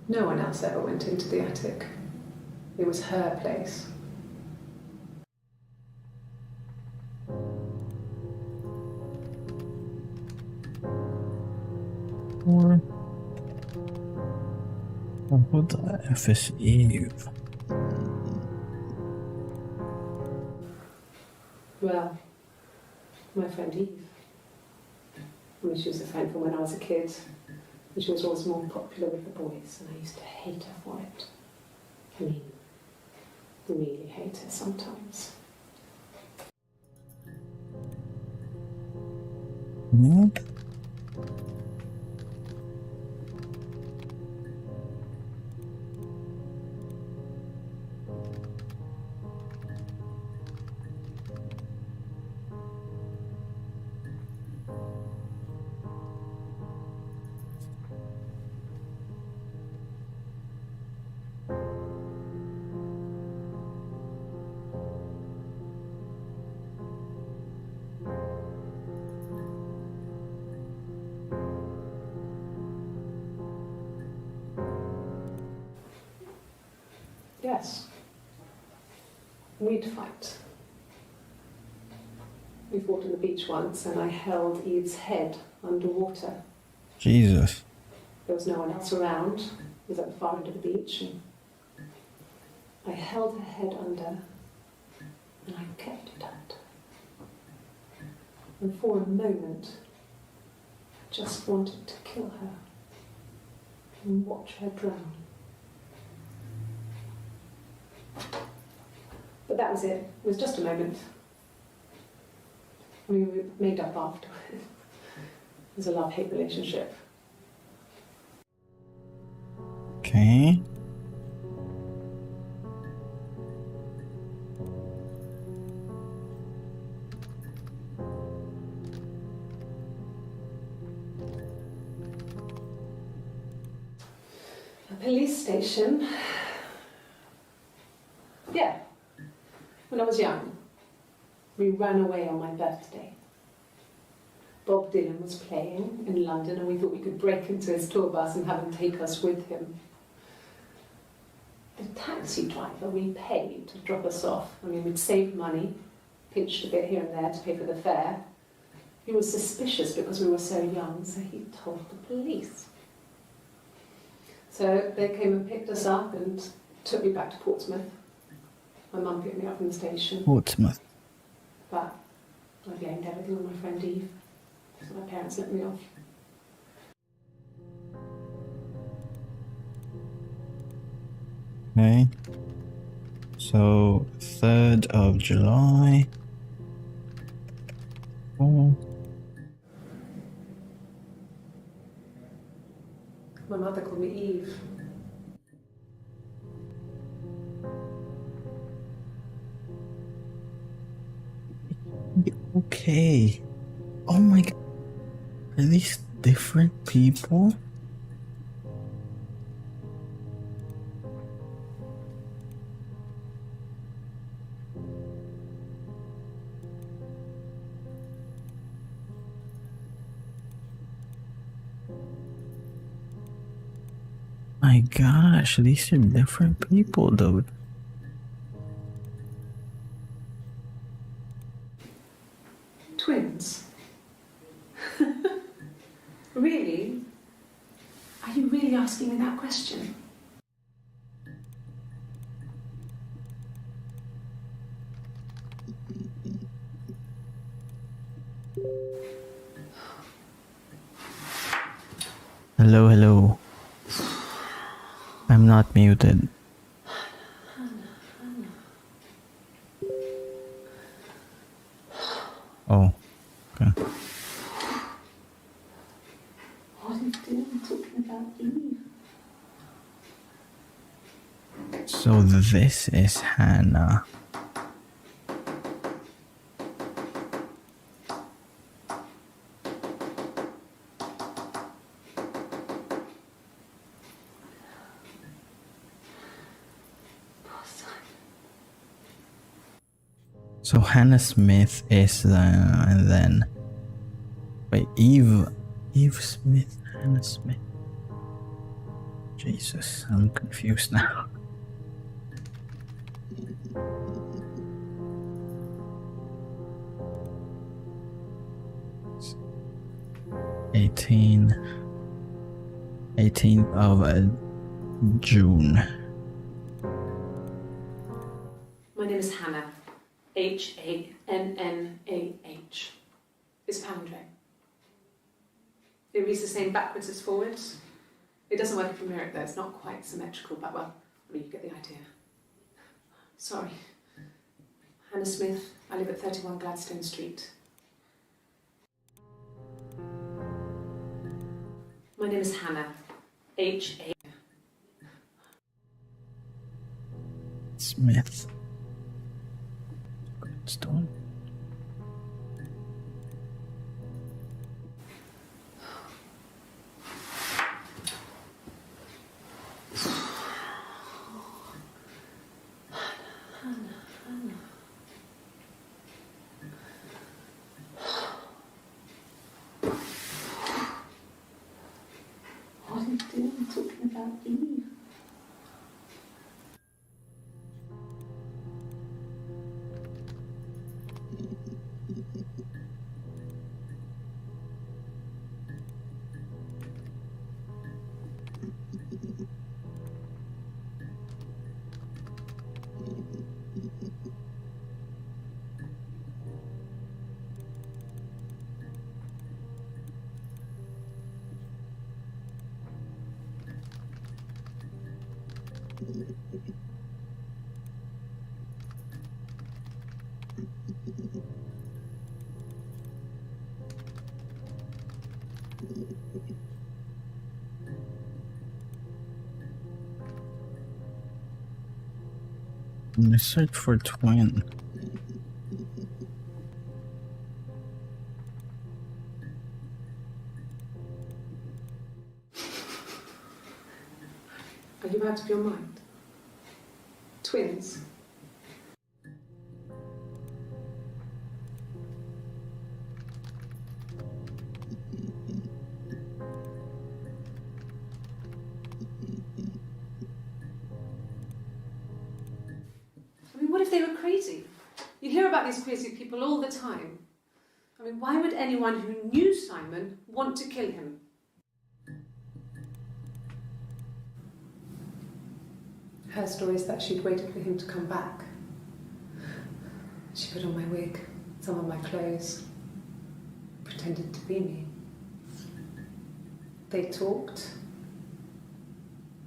No one else ever went into the attic. It was her place. Or who the F is Eve? Well, my friend Eve. I mean, she was a friend from when I was a kid, and she was always more popular with the boys, and I used to hate her for it. I mean, really hate her sometimes. Nope. Yes. We'd fight. We fought on the beach once, and I held Eve's head underwater. Jesus. There was no one else around. It was at the far end of the beach, and I held her head under, and I kept it under. And for a moment, I just wanted to kill her and watch her drown. But that was it. It was just a moment. I mean, we made up afterwards. It was a love-hate relationship. Okay. A police station. Yeah. When I was young, we ran away on my birthday. Bob Dylan was playing in London, and we thought we could break into his tour bus and have him take us with him. The taxi driver we paid to drop us off, I mean, we'd saved money, pinched a bit here and there to pay for the fare. He was suspicious because we were so young, so he told the police. So they came and picked us up and took me back to Portsmouth. My mum picked me up from the station. Portsmouth. But I blamed everything on my friend Eve, so my parents let me off. Okay. So 3rd of July. Oh. My mother called me Eve. Okay. Oh my god. Are these different people? My gosh, these are different people, dude. Twins? Really? Are you really asking me that question? Hello, hello. I'm not muted. Oh, okay. What are you doing talking about Eve? So this is Hannah. So Hannah Smith is the, and then wait, Eve Smith, Hannah Smith. Jesus, I'm confused now. Eighteen. 18th of June. My name is Hannah. Hannah. It's a palindrome. It reads the same backwards as forwards. It doesn't work if you mirror it though, it's not quite symmetrical, but well, I mean, you get the idea. Sorry. Hannah Smith, I live at 31 Gladstone Street. My name is Hannah. Smith. Gladstone. What are you doing talking about Eve? I'm gonna search for twin. Are you out of your mind? Twins? I mean, what if they were crazy? You hear about these crazy people all the time. I mean, why would anyone who knew Simon want to kill him? Her story is that she'd waited for him to come back. She put on my wig, some of my clothes, pretended to be me. They talked.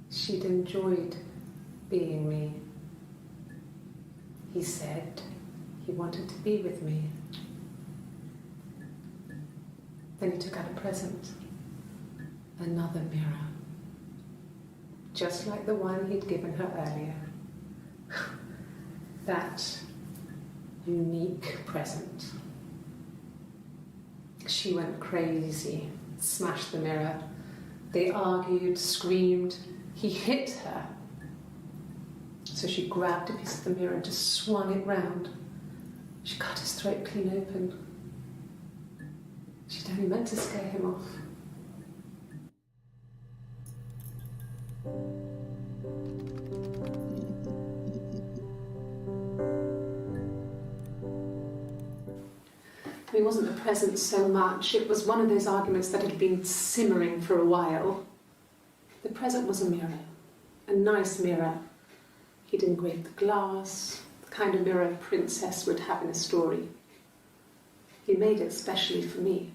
She'd enjoyed being me. He said he wanted to be with me. Then he took out a present, another mirror, just like the one he'd given her earlier. That unique present. She went crazy, smashed the mirror. They argued, screamed. He hit her. So she grabbed a piece of the mirror and just swung it round. She cut his throat clean open. She'd only meant to scare him off. It wasn't the present so much. It was one of those arguments that had been simmering for a while. The present was a mirror, a nice mirror. He'd engraved the glass, the kind of mirror a princess would have in a story. He made it specially for me.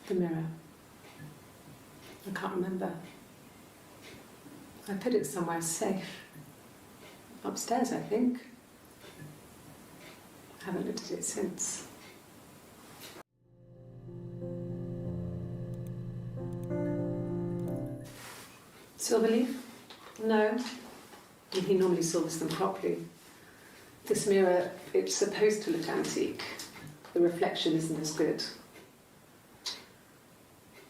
The mirror. I can't remember. I put it somewhere safe. Upstairs, I think. I haven't looked at it since. Silverleaf? No. He normally silvers them properly. This mirror, it's supposed to look antique. The reflection isn't as good.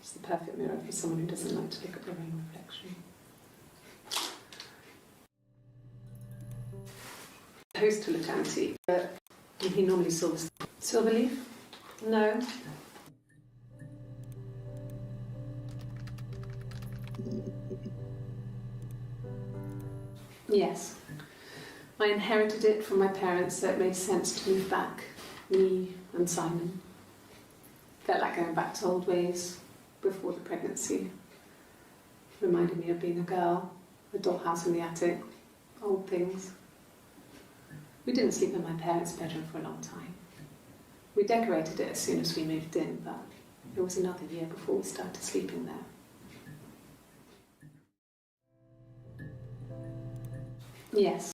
It's the perfect mirror for someone who doesn't like to look at their own reflection. Supposed to look antique, but he normally silvers them. Silverleaf? No. Yes. I inherited it from my parents, so it made sense to move back. Me and Simon. Felt like going back to old ways before the pregnancy. Reminded me of being a girl, a dollhouse in the attic, old things. We didn't sleep in my parents' bedroom for a long time. We decorated it as soon as we moved in, but it was another year before we started sleeping there. Yes,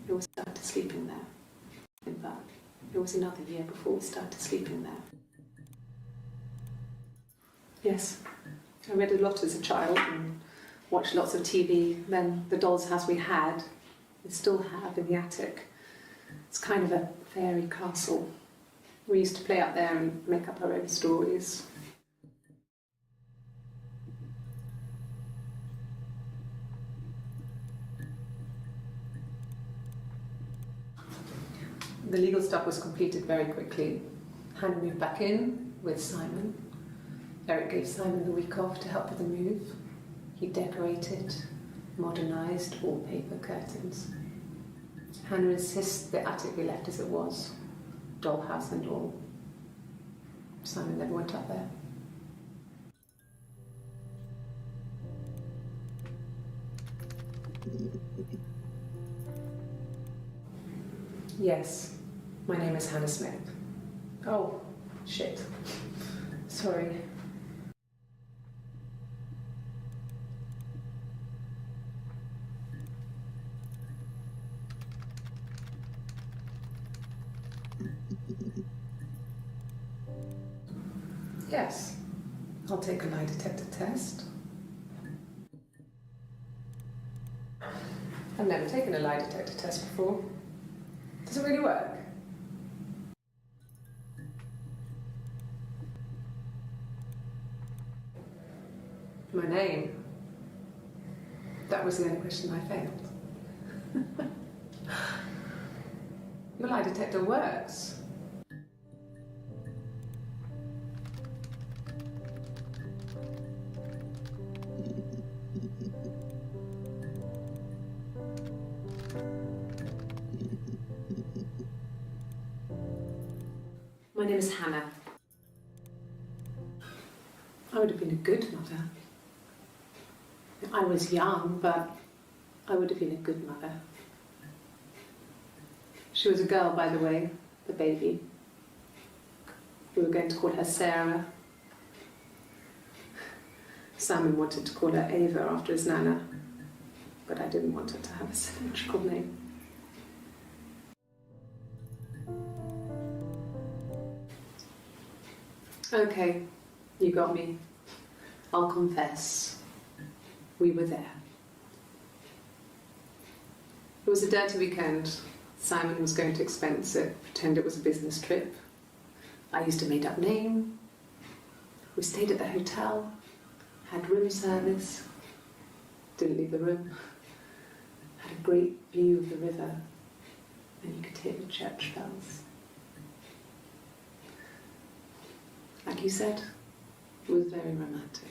it was started sleeping there, but it was another year before we started sleeping there. Yes, I read a lot as a child and watched lots of TV. Then the doll's house we had, we still have in the attic. It's kind of a fairy castle. We used to play up there and make up our own stories. The legal stuff was completed very quickly. Hannah moved back in with Simon. Eric gave Simon the week off to help with the move. He decorated, modernised wallpaper, curtains. Hannah insists the attic be left as it was, dollhouse and all. Simon never went up there. Yes, my name is Hannah Smith. Oh, shit. Sorry. Yes, I'll take a lie detector test. I've never taken a lie detector test before. Does it really work? My name. That was the only question I failed. Your lie detector works. My name is Hannah. I would have been a good mother. I was young, but I would have been a good mother. She was a girl, by the way, the baby. We were going to call her Sarah. Simon wanted to call her Ava after his nana, but I didn't want her to have a symmetrical name. Okay, you got me. I'll confess. We were there. It was a dirty weekend. Simon was going to expense it, pretend it was a business trip. I used a made-up name. We stayed at the hotel, had room service, didn't leave the room, had a great view of the river, and you could hear the church bells. Like you said, it was very romantic.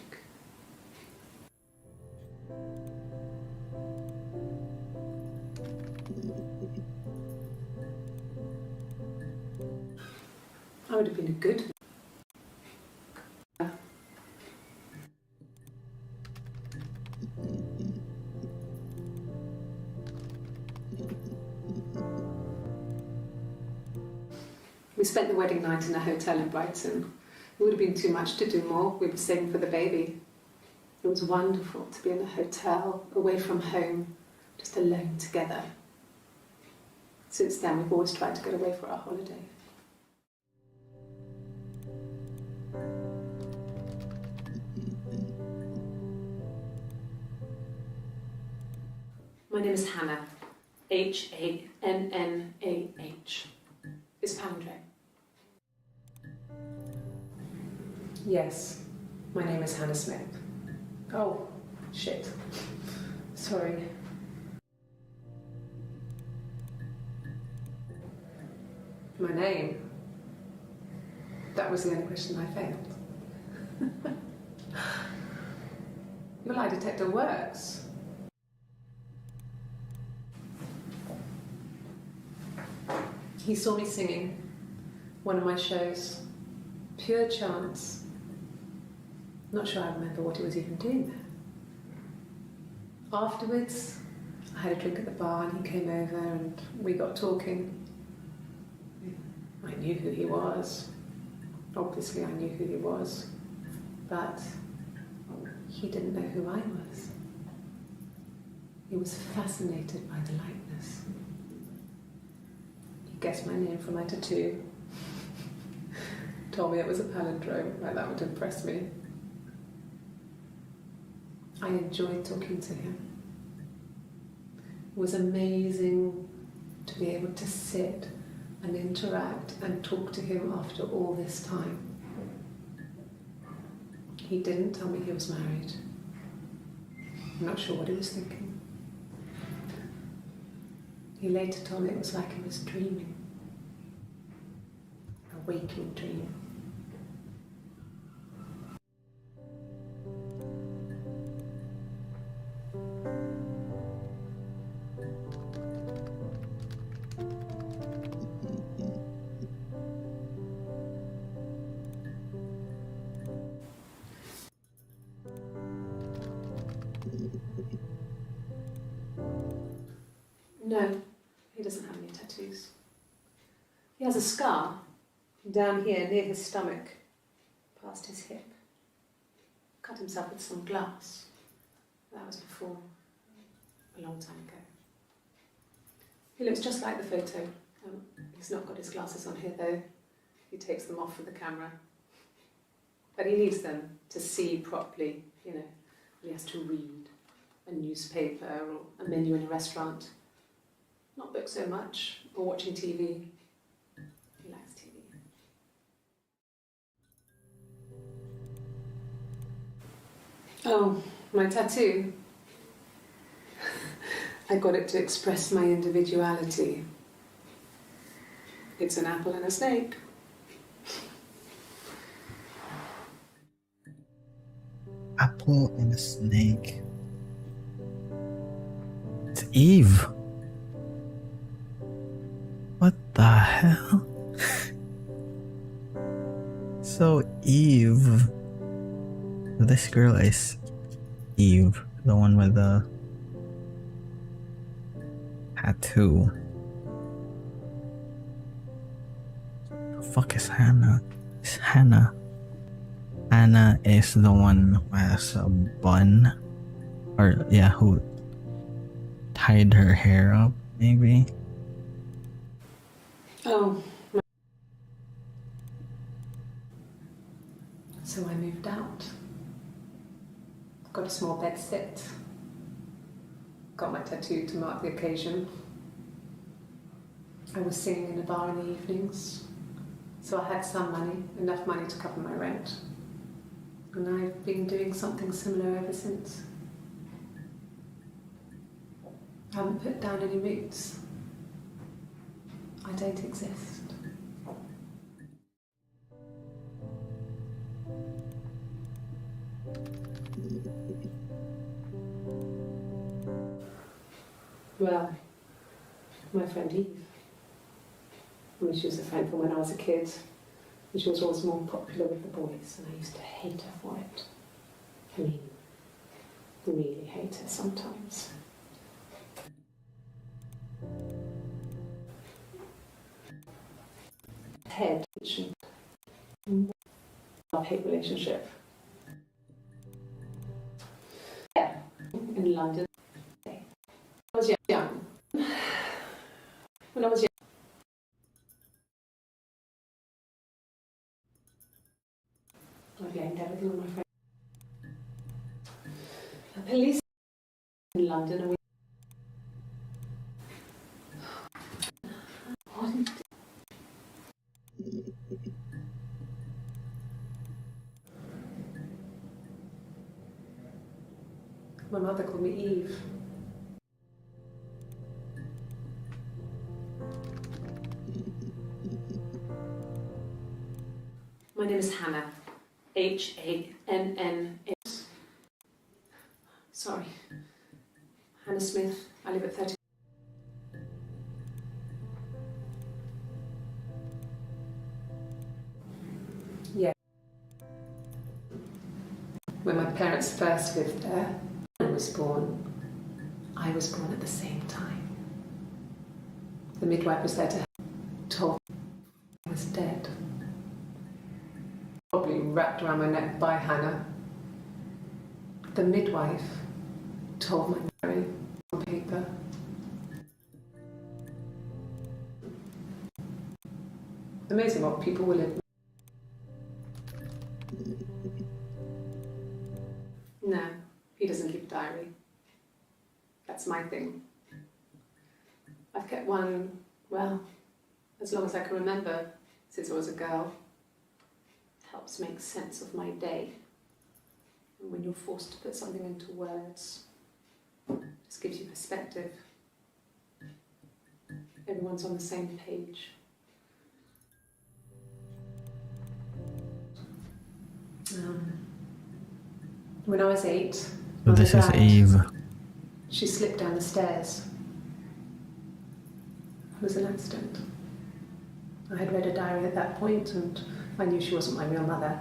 I would have been a good. We spent the wedding night in a hotel in Brighton. It would have been too much to do more. We were saving for the baby. It was wonderful to be in a hotel, away from home, just alone together. Since then, we've always tried to get away for our holiday. My name is Hannah. H-A-N-N-A-H. It's palindrome. Yes, my name is Hannah Smith. Oh, shit. Sorry. My name. That was the only question I failed. Your lie detector works. He saw me singing one of my shows, pure chance. Not sure I remember what he was even doing there. Afterwards, I had a drink at the bar and he came over and we got talking. I knew who he was. Obviously I knew who he was, but he didn't know who I was. He was fascinated by the likeness. He guessed my name from my tattoo. Told me it was a palindrome, like that would impress me. I enjoyed talking to him. It was amazing to be able to sit and interact and talk to him after all this time. He didn't tell me he was married. I'm not sure what he was thinking. He later told me it was like he was dreaming. A waking dream. No, he doesn't have any tattoos. He has a scar down here near his stomach, past his hip. Cut himself with some glass. That was before, a long time ago. He looks just like the photo. He's not got his glasses on here though. He takes them off for the camera. But he needs them to see properly, you know. He has to read a newspaper or a menu in a restaurant. Not books so much, or watching TV. He likes TV. Oh, my tattoo. I got it to express my individuality. It's an apple and a snake. Apple and a snake. It's Eve. What the hell? So Eve. This girl is Eve, the one with the tattoo. The fuck is Hannah? It's Hannah. Hannah is the one who has a bun. Or yeah, who tied her hair up, maybe. Oh. So I moved out. Got a small bed sit. Got my tattoo to mark the occasion. I was singing in a bar in the evenings. So I had some money, enough money to cover my rent. And I've been doing something similar ever since. I haven't put down any roots. I don't exist. Well, my friend Eve. I mean, she was a friend from when I was a kid. And she was always more popular with the boys, and I used to hate her for it. I mean, really hate her sometimes. Head, love-hate relationship. Yeah, in London. When I was young. When I was young. I blamed everything on my friend. The police in London and my mother called me Eve. My name is Hannah. H-A-N-N-A. Sorry. Hannah Smith. I live at 30. when my parents first lived there. When I was born at the same time. The midwife was there to told me I was dead. Probably wrapped around my neck by Hannah. The midwife told my diary on paper. Amazing what people will live. No, he doesn't keep a diary. That's my thing. I've kept one, well, as long as I can remember, since I was a girl. It helps make sense of my day. And when you're forced to put something into words, it just gives you perspective. Everyone's on the same page. When I was 8, So Mother this is died. Eve. She slipped down the stairs. It was an accident. I had read a diary at that point and I knew she wasn't my real mother.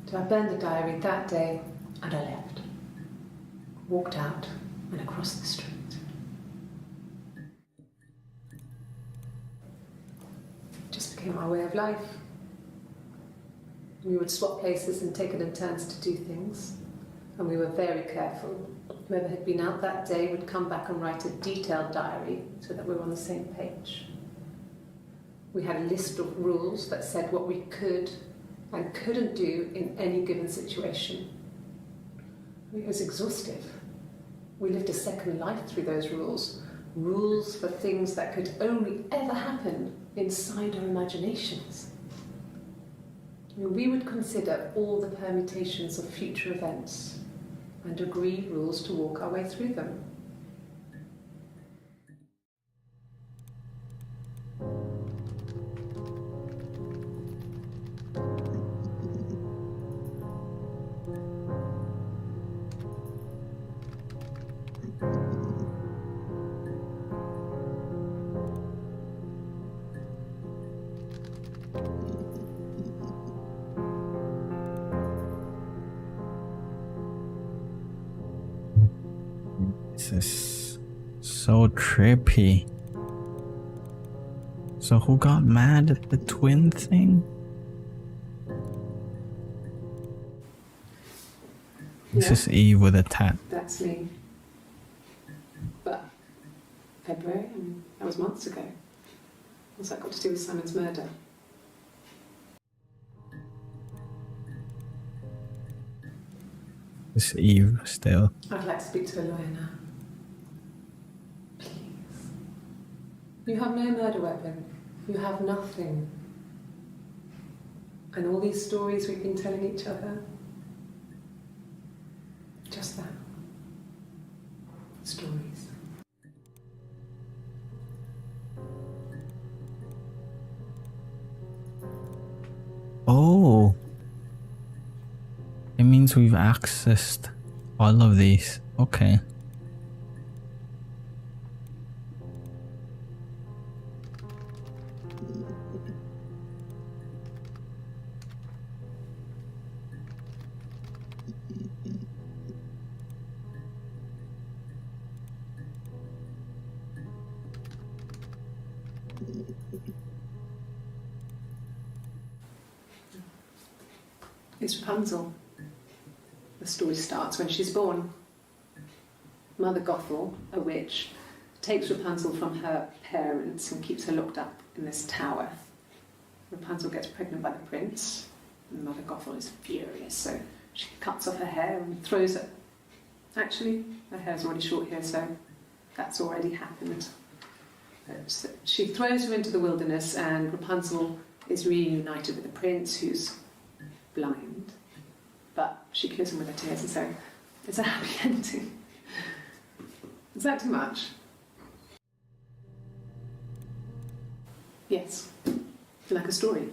So I burned the diary that day and I left. Walked out and across the street. It just became our way of life. We would swap places and take it in turns to do things. And we were very careful. Whoever had been out that day would come back and write a detailed diary so that we were on the same page. We had a list of rules that said what we could and couldn't do in any given situation. It was exhaustive. We lived a second life through those rules. Rules for things that could only ever happen inside our imaginations. We would consider all the permutations of future events and agree rules to walk our way through them. This is so trippy. So who got mad at the twin thing? This Yeah. is Eve with a tat. That's me. But February, that was months ago. What's that got to do with Simon's murder? This is Eve still. I'd like to speak to a lawyer now. Please. You have no murder weapon. You have nothing. And all these stories we've been telling each other. Just that. Stories. Oh. It means we've accessed all of these. Okay. It's Rapunzel. The story starts when she's born. Mother Gothel, a witch, takes Rapunzel from her parents and keeps her locked up in this tower. Rapunzel gets pregnant by the prince, and Mother Gothel is furious, so she cuts off her hair and throws it. Actually, her hair's already short here, so that's already happened. So she throws her into the wilderness, and Rapunzel is reunited with the prince, who's blind, but she kills him with her tears, and so it's a happy ending. Is that too much? Yes, like a story,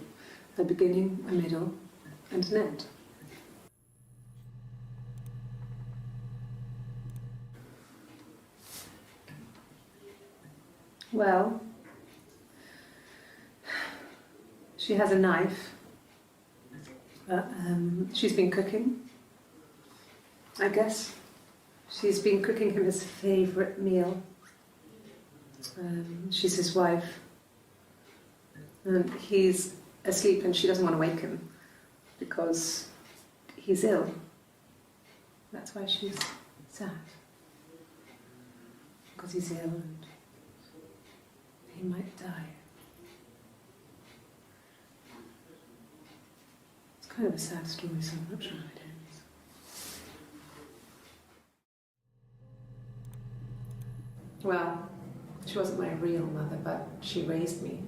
a beginning, a middle, and an end. Well, she has a knife But she's been cooking, I guess. She's been cooking him his favourite meal. She's his wife. And he's asleep and she doesn't want to wake him because he's ill. That's why she's sad. Because he's ill and he might die. It's kind of a sad story, so I'm not sure how it ends. Well, she wasn't my real mother, but she raised me.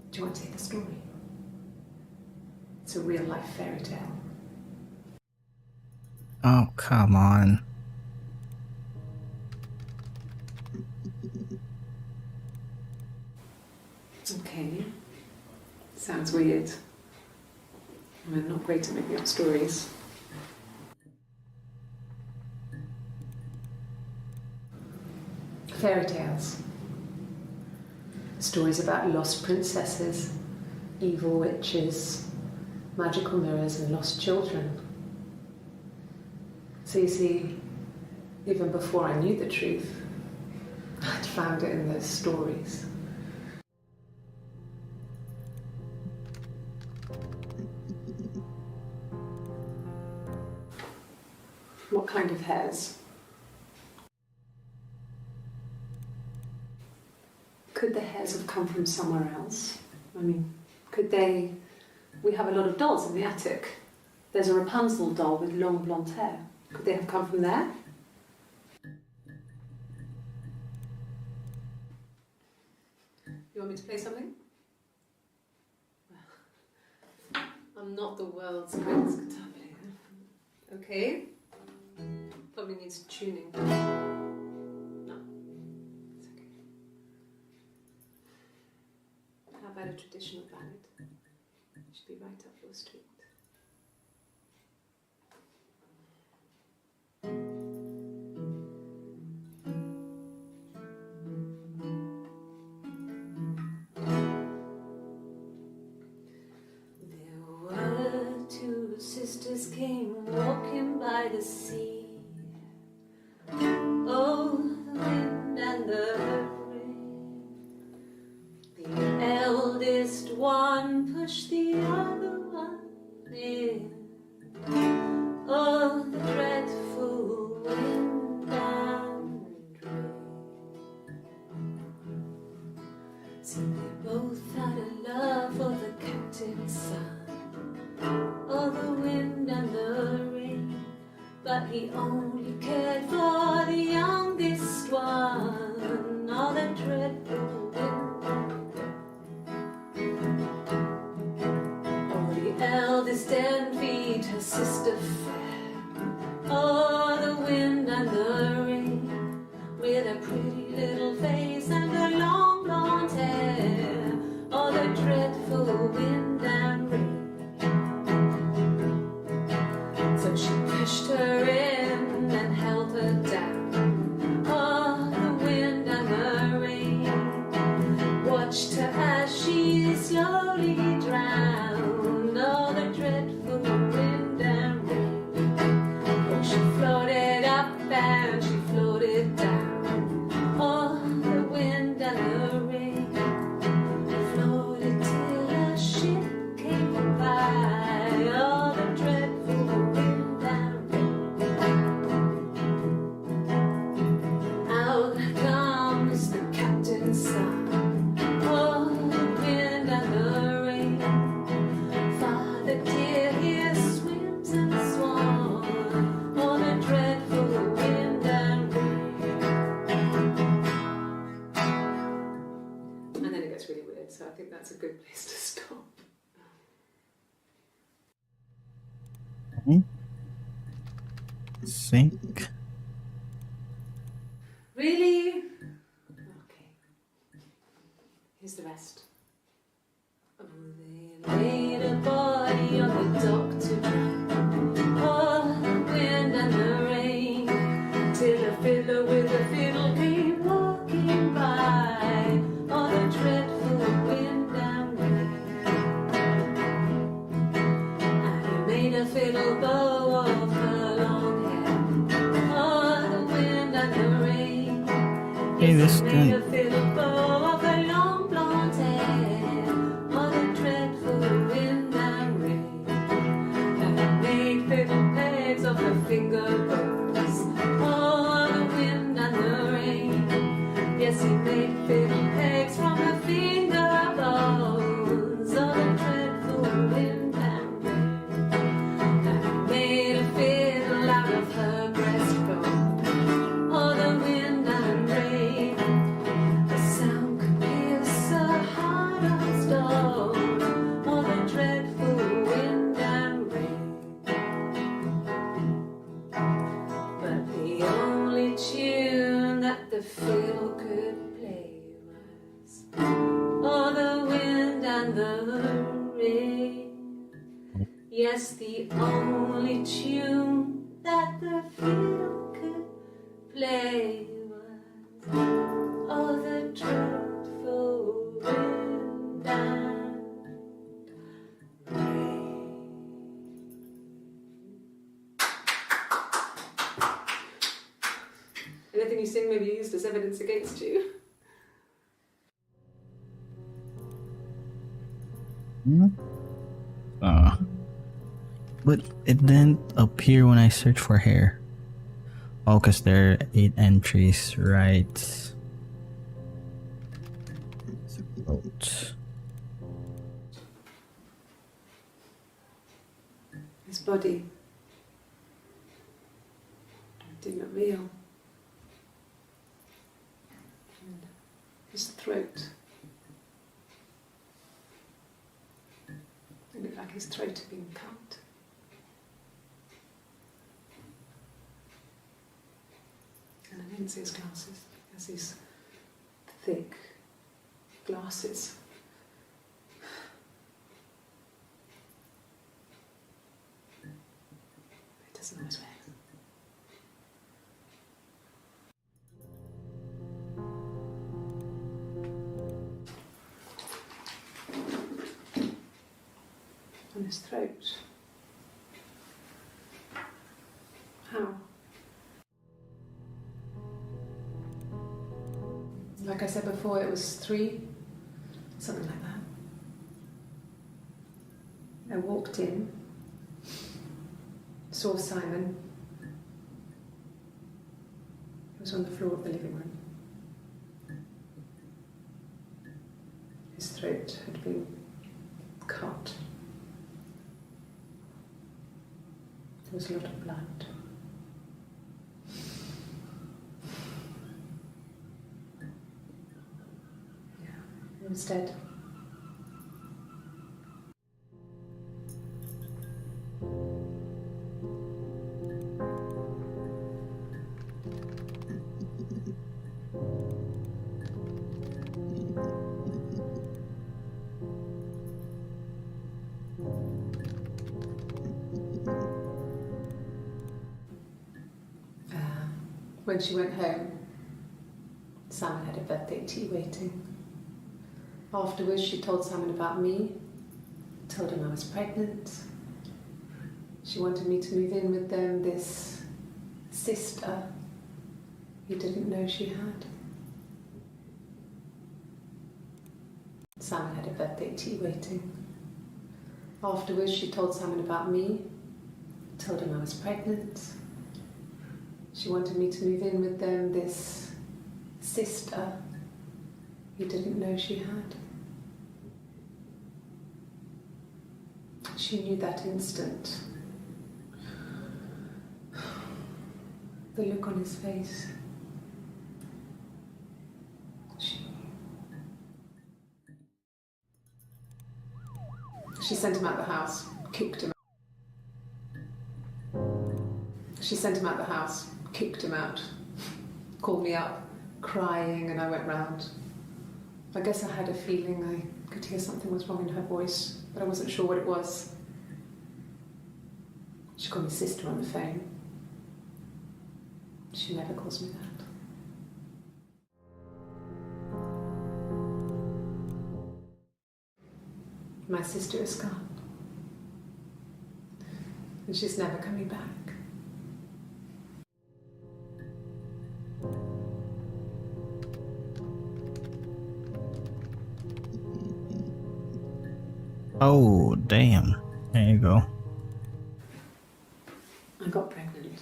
Do you want to hear the story? It's a real life fairy tale. Oh, come on. Okay. Sounds weird. I'm not great at making up stories. Fairy tales. Stories about lost princesses, evil witches, magical mirrors and lost children. So you see, even before I knew the truth, I'd found it in those stories. What kind of hairs? Could the hairs have come from somewhere else? I mean, could they... We have a lot of dolls in the attic. There's a Rapunzel doll with long blonde hair. Could they have come from there? You want me to play something? Well, I'm not the world's greatest guitar player. Okay. Probably needs tuning. No, it's okay. How about a traditional ballad? Should be right up your street. There were two sisters came walking by the sea. Oh, the wind and the rain. The eldest one pushed the other one in. Oh, the dreadful wind and rain. See, they both had a love for the captain's son. Oh, the wind and the rain. But he only cared for the youngest one. All the dreadful wind. Oh, the eldest envied her sister fair. Oh, the wind and the rain. With a pretty little face and her long blonde hair. Oh, the dreadful wind and rain. So she pushed her in and held her down. Oh, the wind and the rain. Watched her as she slowly drowned. Oh, the dreadful wind and rain. Oh, she floated up and she floated down. Oh, the wind and the rain. Floated till a ship came by. Oh, the dreadful wind and rain. Out comes the captain's son. Oh, the wind and the rain. Father dear, here swims and swan. Oh, the dreadful wind and rain. And then it gets really weird, so I think that's a good place to stop. Sync. Really? Okay. Here's the rest. Oh, they laid a body on the dock to dry. Oh, the wind and the rain. Till a fiddler with a fiddle came walking by. Oh, the dreadful wind and rain. a fiddle bow of her long hair. Oh, the wind and the rain. Hey, this Yes, he made guy. a fiddle bow of her long blonde hair. Oh, the dreadful wind and rain. And he made fiddle pegs of her finger bows. Oh, the wind and the rain. Yes, he made fiddle pegs from her finger bones. Oh, the dreadful wind and rain. And he made a fiddle out of her breastbone. Oh, the wind and rain. The sound could pierce a heart of stone. Oh, the dreadful wind and rain. But the only tune that the fiddle could play was oh, the wind and the rain. Yes, the only tune that the fiddle could play was oh, the dreadful wind and rain. Anything you sing may be used as evidence against you. But it didn't appear when I searched for hair. Oh, because there are 8 entries, right? Vote. His body didn't reveal. And his throat. It looked like his throat had been cut. And I didn't see his glasses. He has these thick glasses. He doesn't always wear them. On his throat. How? Like I said before, it was 3, something like that. I walked in, saw Simon. He was on the floor of the living room. His throat had been cut. There was a lot of blood. Yeah, he was dead. When she went home, Simon had a birthday tea waiting. Afterwards, she told Simon about me, told him I was pregnant. She wanted me to move in with them, this sister he didn't know she had. Simon had a birthday tea waiting. Afterwards, she told Simon about me, told him I was pregnant. She wanted me to move in with them, this sister he didn't know she had. She knew that instant. The look on his face. She sent him out the house, kicked him out. She sent him out the house, kicked him out, called me up, crying, and I went round. I guess I had a feeling I could hear something was wrong in her voice, but I wasn't sure what it was. She called me sister on the phone. She never calls me that. My sister is gone. and she's never coming back. Oh, damn. There you go. I got pregnant.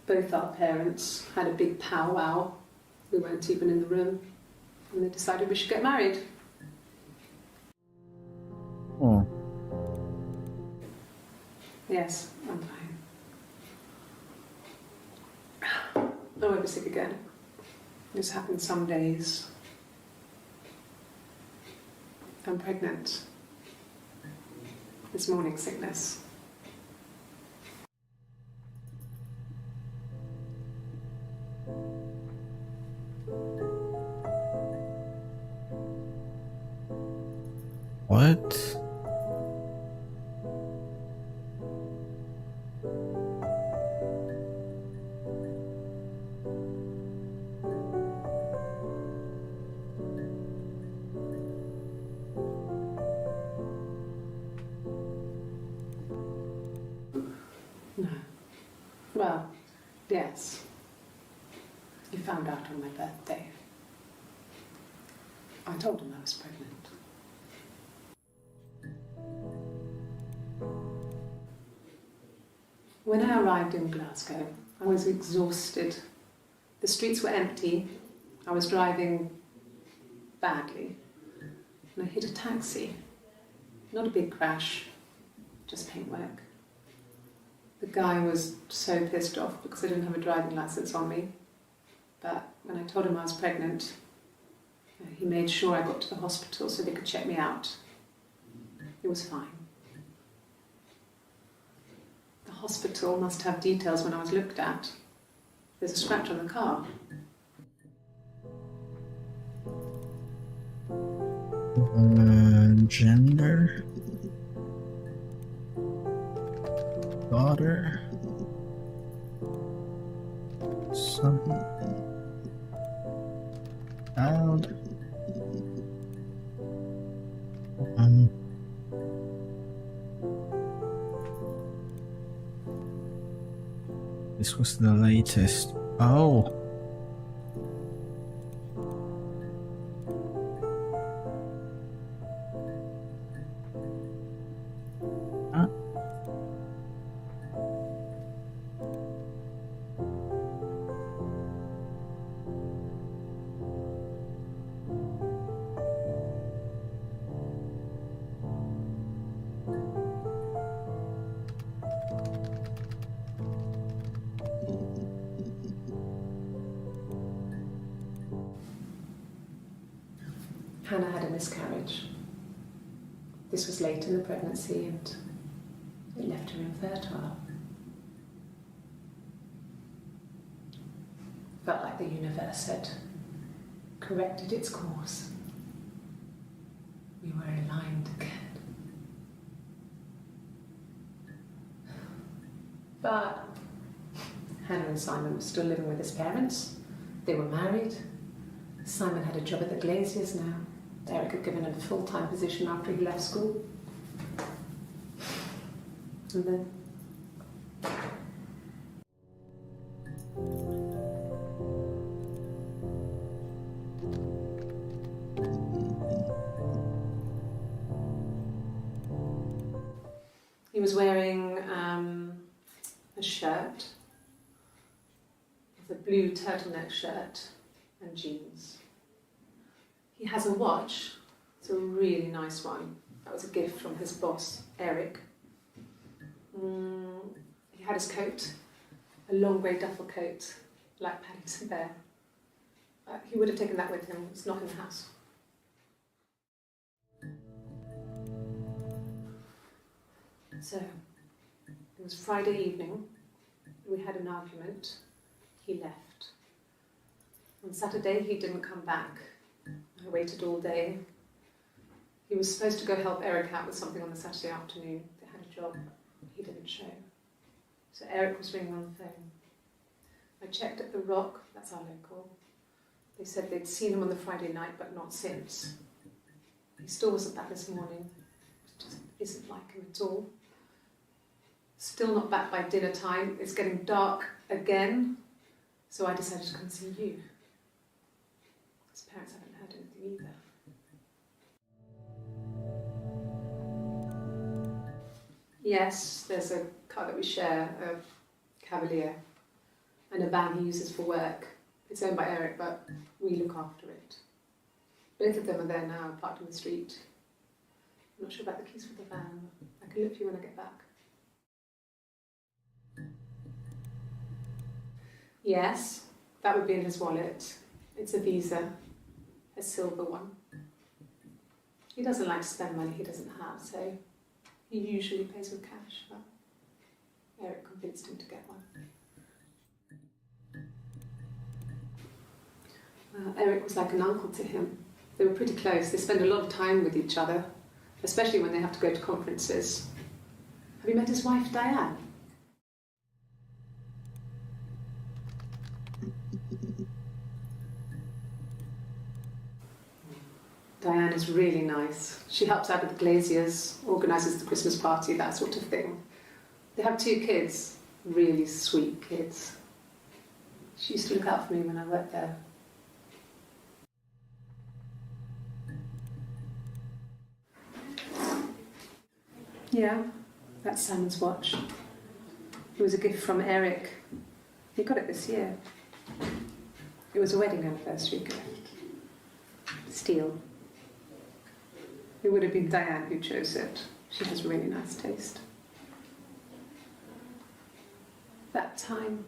Both our parents had a big powwow. We weren't even in the room. And they decided we should get married. Oh. Yes, I'm fine. I won't be sick again. This happens some days. I'm pregnant. This morning sickness. What? No. Well, yes. He found out on my birthday. I told him I was pregnant. When I arrived in Glasgow, I was exhausted. The streets were empty. I was driving badly. And I hit a taxi. Not a big crash, just paintwork. The guy was so pissed off because I didn't have a driving license on me. But when I told him I was pregnant, he made sure I got to the hospital so they could check me out. It was fine. The hospital must have details when I was looked at. There's a scratch on the car. Gender? Daughter? Son? Child? This was the latest. Oh! Huh? Hannah had a miscarriage. This was late in the pregnancy and it left her infertile. Felt like the universe had corrected its course. We were aligned again. But Hannah and Simon were still living with his parents. They were married. Simon had a job at the Glaziers now. Eric had given him a full-time position after he left school. And then... he was wearing a shirt, with a blue turtleneck shirt and jeans. He has a watch, it's a really nice one. That was a gift from his boss, Eric. He had his coat, a long grey duffel coat, like Paddington Bear. He would have taken that with him, it's not in the house. So, it was Friday evening, we had an argument, he left. On Saturday he didn't come back. I waited all day. He was supposed to go help Eric out with something on the Saturday afternoon. They had a job. He didn't show. So Eric was ringing on the phone. I checked at The Rock, that's our local. They said they'd seen him on the Friday night, but not since. He still wasn't back this morning. It just isn't like him at all. Still not back by dinner time. It's getting dark again. So I decided to come and see you. His parents haven't heard anything either. Yes, there's a car that we share, a Cavalier, and a van he uses for work. It's owned by Eric, but we look after it. Both of them are there now, parked in the street. I'm not sure about the keys for the van. I can look for you when I get back. Yes, that would be in his wallet. It's a Visa, a silver one. He doesn't like to spend money he doesn't have, so he usually pays with cash, but Eric convinced him to get one. Eric was like an uncle to him. They were pretty close. They spend a lot of time with each other, especially when they have to go to conferences. Have you met his wife, Diane? Diane is really nice. She helps out with the Glaziers, organises the Christmas party, that sort of thing. They have 2 kids, really sweet kids. She used to look out for me when I worked there. Yeah, that's Simon's watch. It was a gift from Eric. He got it this year. It was a wedding anniversary gift. Steel. It would have been Diane who chose it. She has really nice taste. That time,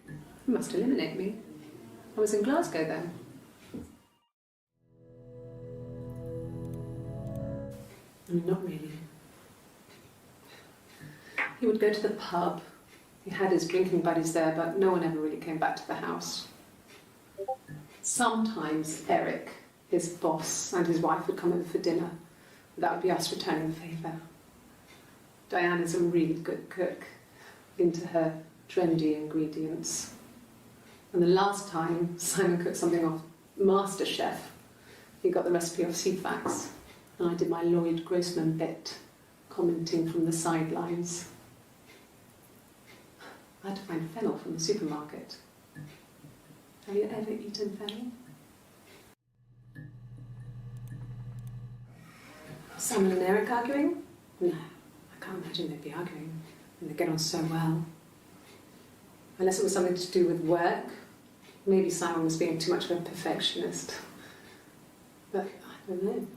you must eliminate me. I was in Glasgow then. I mean, not really. He would go to the pub. He had his drinking buddies there, but no one ever really came back to the house. Sometimes Eric, his boss, and his wife would come over for dinner. That would be us returning the favour. Diane is a really good cook, into her trendy ingredients. And the last time Simon cooked something off MasterChef, he got the recipe off CFAX, and I did my Lloyd Grossman bit, commenting from the sidelines. I had to find fennel from the supermarket. Have you ever eaten fennel? Simon and Eric arguing? No, I can't imagine they'd be arguing. And they get on so well. Unless it was something to do with work. Maybe Simon was being too much of a perfectionist. But I don't know.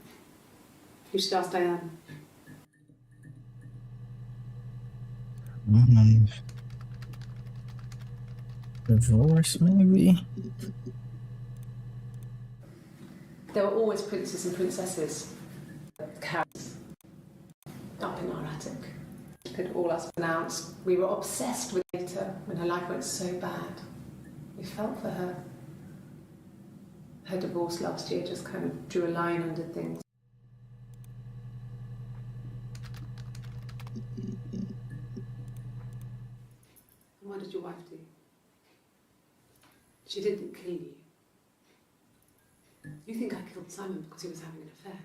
You should ask Diane. Divorce, maybe? There were always princes and princesses. Carrots. Up in our attic. Could all us pronounce. We were obsessed with Rita when her life went so bad. We felt for her. Her divorce last year just kind of drew a line under things. And what did your wife do? She didn't kill you. You think I killed Simon because he was having an affair?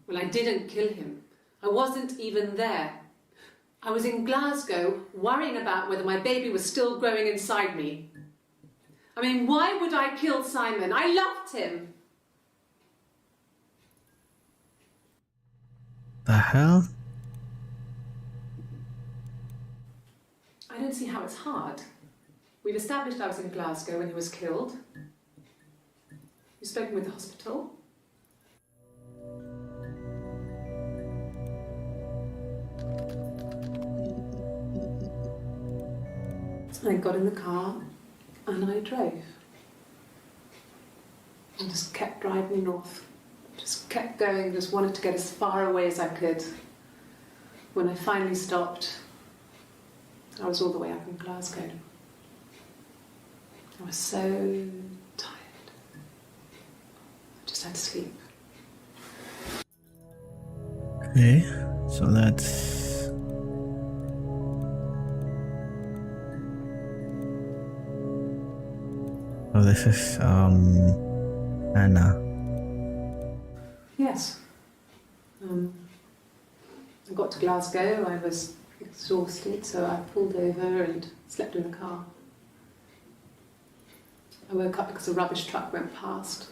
Well, I didn't kill him. I wasn't even there. I was in Glasgow worrying about whether my baby was still growing inside me. I mean, why would I kill Simon? I loved him. The hell? I don't see how it's hard. We've established I was in Glasgow when he was killed. You've spoken with the hospital. I got in the car and I drove. I just kept driving north. Just kept going, just wanted to get as far away as I could. When I finally stopped, I was all the way up in Glasgow. I was so tired. I just had to sleep. Okay, so that's... Oh, this is, Anna. Yes. I got to Glasgow, I was exhausted, so I pulled over and slept in the car. I woke up because a rubbish truck went past.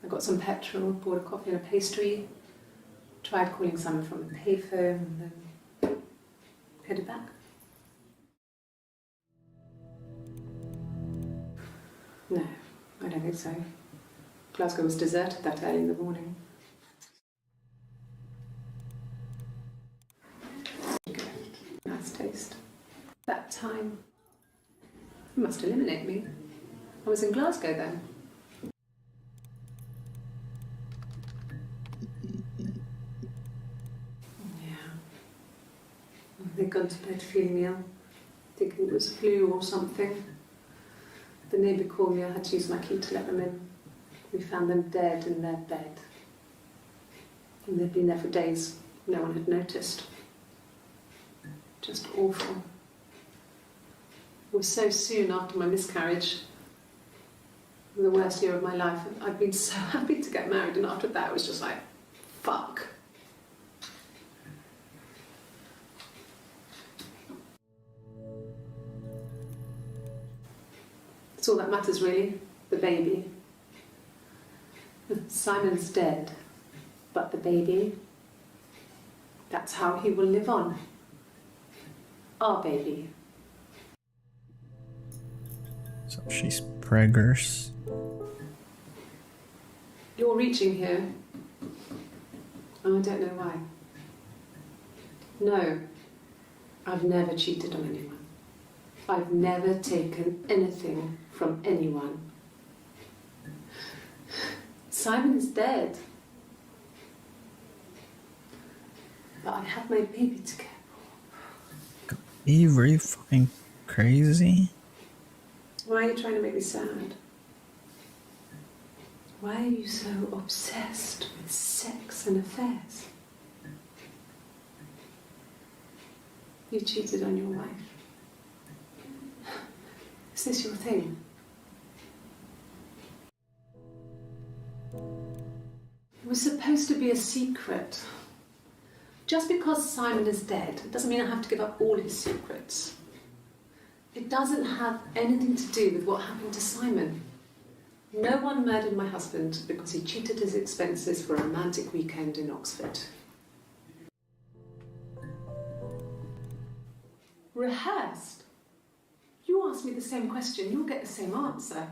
I got some petrol, bought a coffee and a pastry, tried calling someone from a payphone, and then headed back. No, I don't think so. Glasgow was deserted that early in the morning. Nice taste. That time, it must eliminate me. I was in Glasgow then. Yeah. They'd gone to bed feeling ill, thinking it was flu or something. The neighbour called me, I had to use my key to let them in. We found them dead in their bed. And they'd been there for days. No one had noticed. Just awful. It was so soon after my miscarriage. The worst year of my life. I'd been so happy to get married, and after that it was just like, fuck. That's all that matters really, the baby. Simon's dead, but the baby, that's how he will live on. Our baby. So she's preggers. You're reaching here. Oh, I don't know why. No, I've never cheated on anyone. I've never taken anything from anyone. Simon is dead. But I have my baby to care for. Are you really fucking crazy? Why are you trying to make me sad? Why are you so obsessed with sex and affairs? You cheated on your wife. Is this your thing? It was supposed to be a secret. Just because Simon is dead doesn't mean I have to give up all his secrets. It doesn't have anything to do with what happened to Simon. No one murdered my husband because he cheated his expenses for a romantic weekend in Oxford. Rehearsed? You ask me the same question, you'll get the same answer.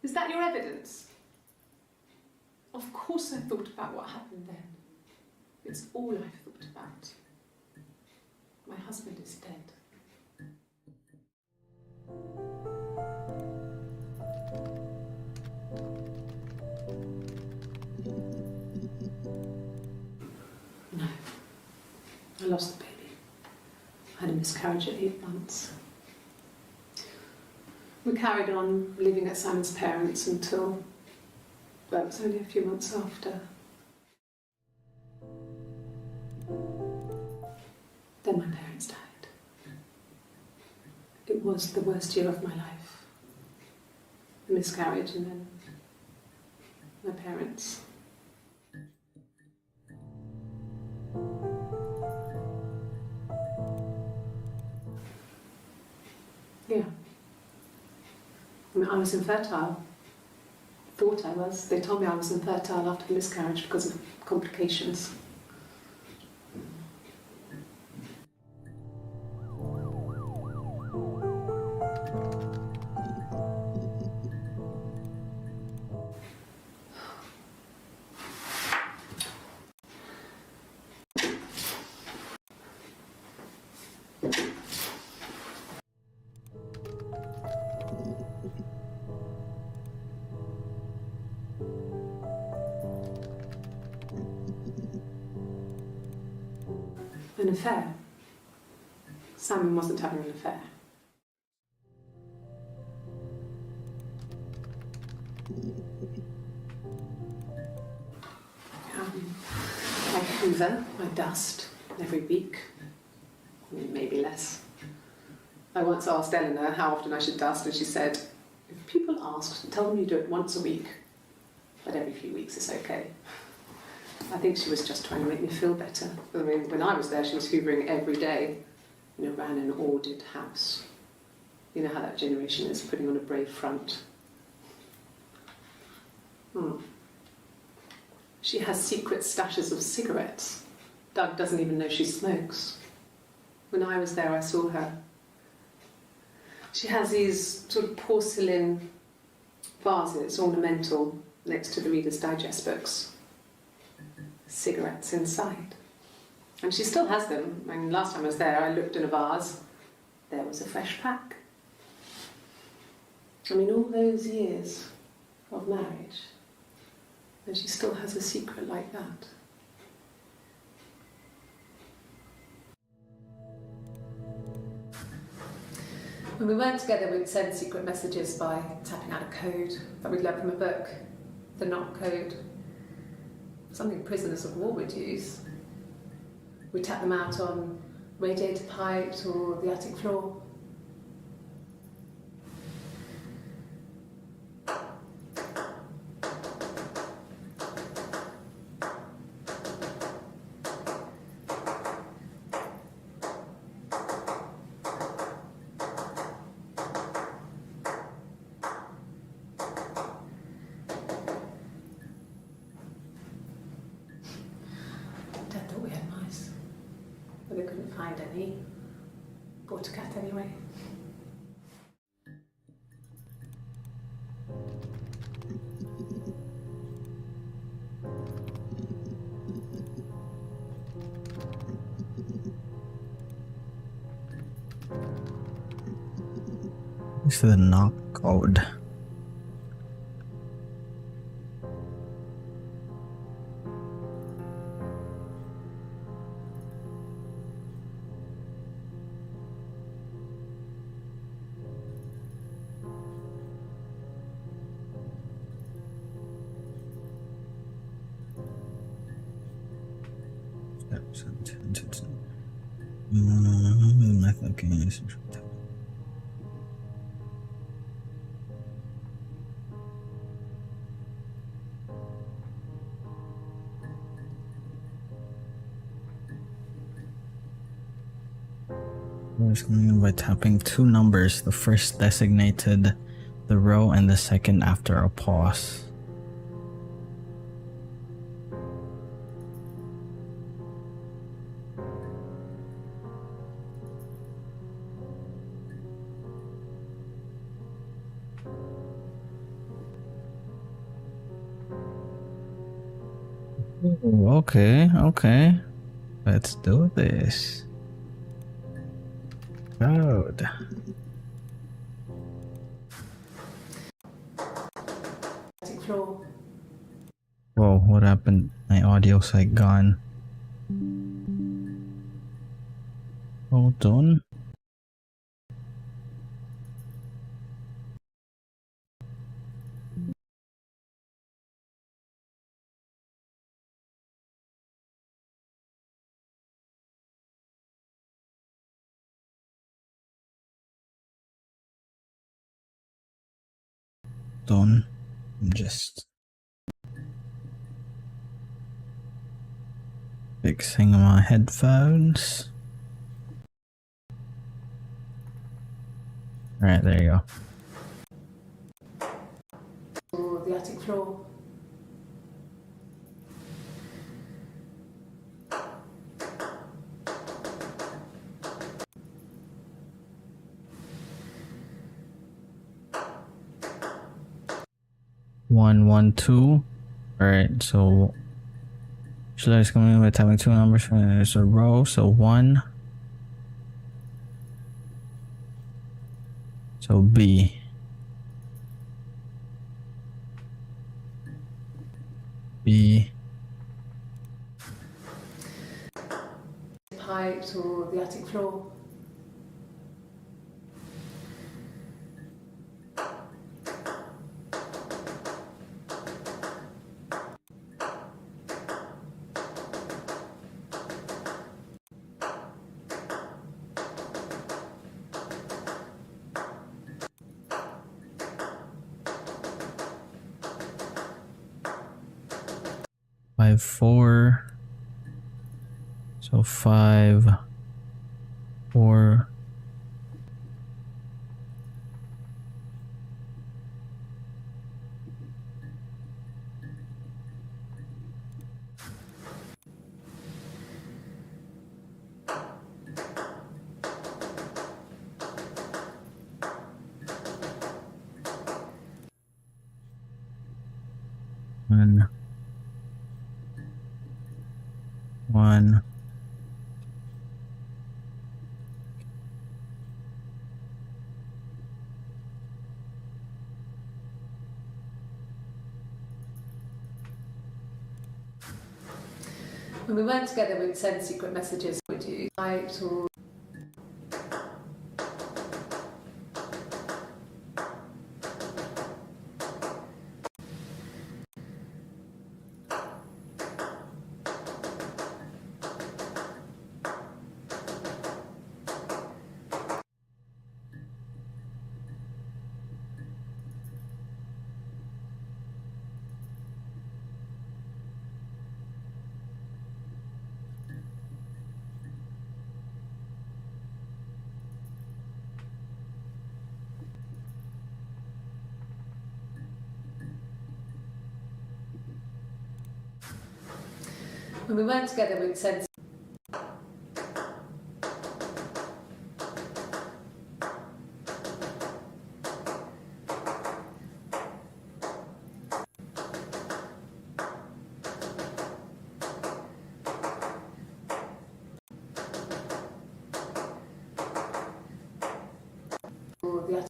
Is that your evidence? Of course I thought about what happened then. It's all I've thought about. My husband is dead. No. I lost the baby. I had a miscarriage at 8 months. We carried on living at Simon's parents until, well, it was only a few months after. Then my parents died. It was the worst year of my life. The miscarriage and then my parents. Yeah. I mean, I was infertile. Thought I was. They told me I was infertile after the miscarriage because of complications. An affair. Simon wasn't having an affair. I hoover, I dust every week, maybe less. I once asked Eleanor how often I should dust, and she said, if people ask, tell them you do it once a week, but every few weeks is okay. I think she was just trying to make me feel better. I mean, when I was there, she was hoovering every day. You know, ran an ordered house. You know how that generation is, putting on a brave front. She has secret stashes of cigarettes. Doug doesn't even know she smokes. When I was there, I saw her. She has these sort of porcelain vases, ornamental, next to the Reader's Digest books. Cigarettes inside. And she still has them. I mean, last time I was there, I looked in a vase. There was a fresh pack. I mean, all those years of marriage, and she still has a secret like that. When we weren't together, we'd send secret messages by tapping out a code that we'd learned from a book, the knock code. Something prisoners of war would use. We'd tap them out on radiator pipes or the attic floor. Dad thought we had mice, but they couldn't find any. Bought a cat anyway. This is the knock code. By tapping two numbers, the first designated the row and the second after a pause. Ooh, okay. Let's do this. Code. Attic floor. Whoa, what happened? My audio's like gone. Hold on. I'm just fixing my headphones. Alright, there you go. Or the attic floor. One, 1, 2. Alright, so should I just come in with having two numbers? There's a row, so 1. So B. B. Pipes or the attic floor. 5, 4. So 5, 4. One. 1. When we weren't together, we'd send secret messages. Would you like to? When we weren't together, we'd send. The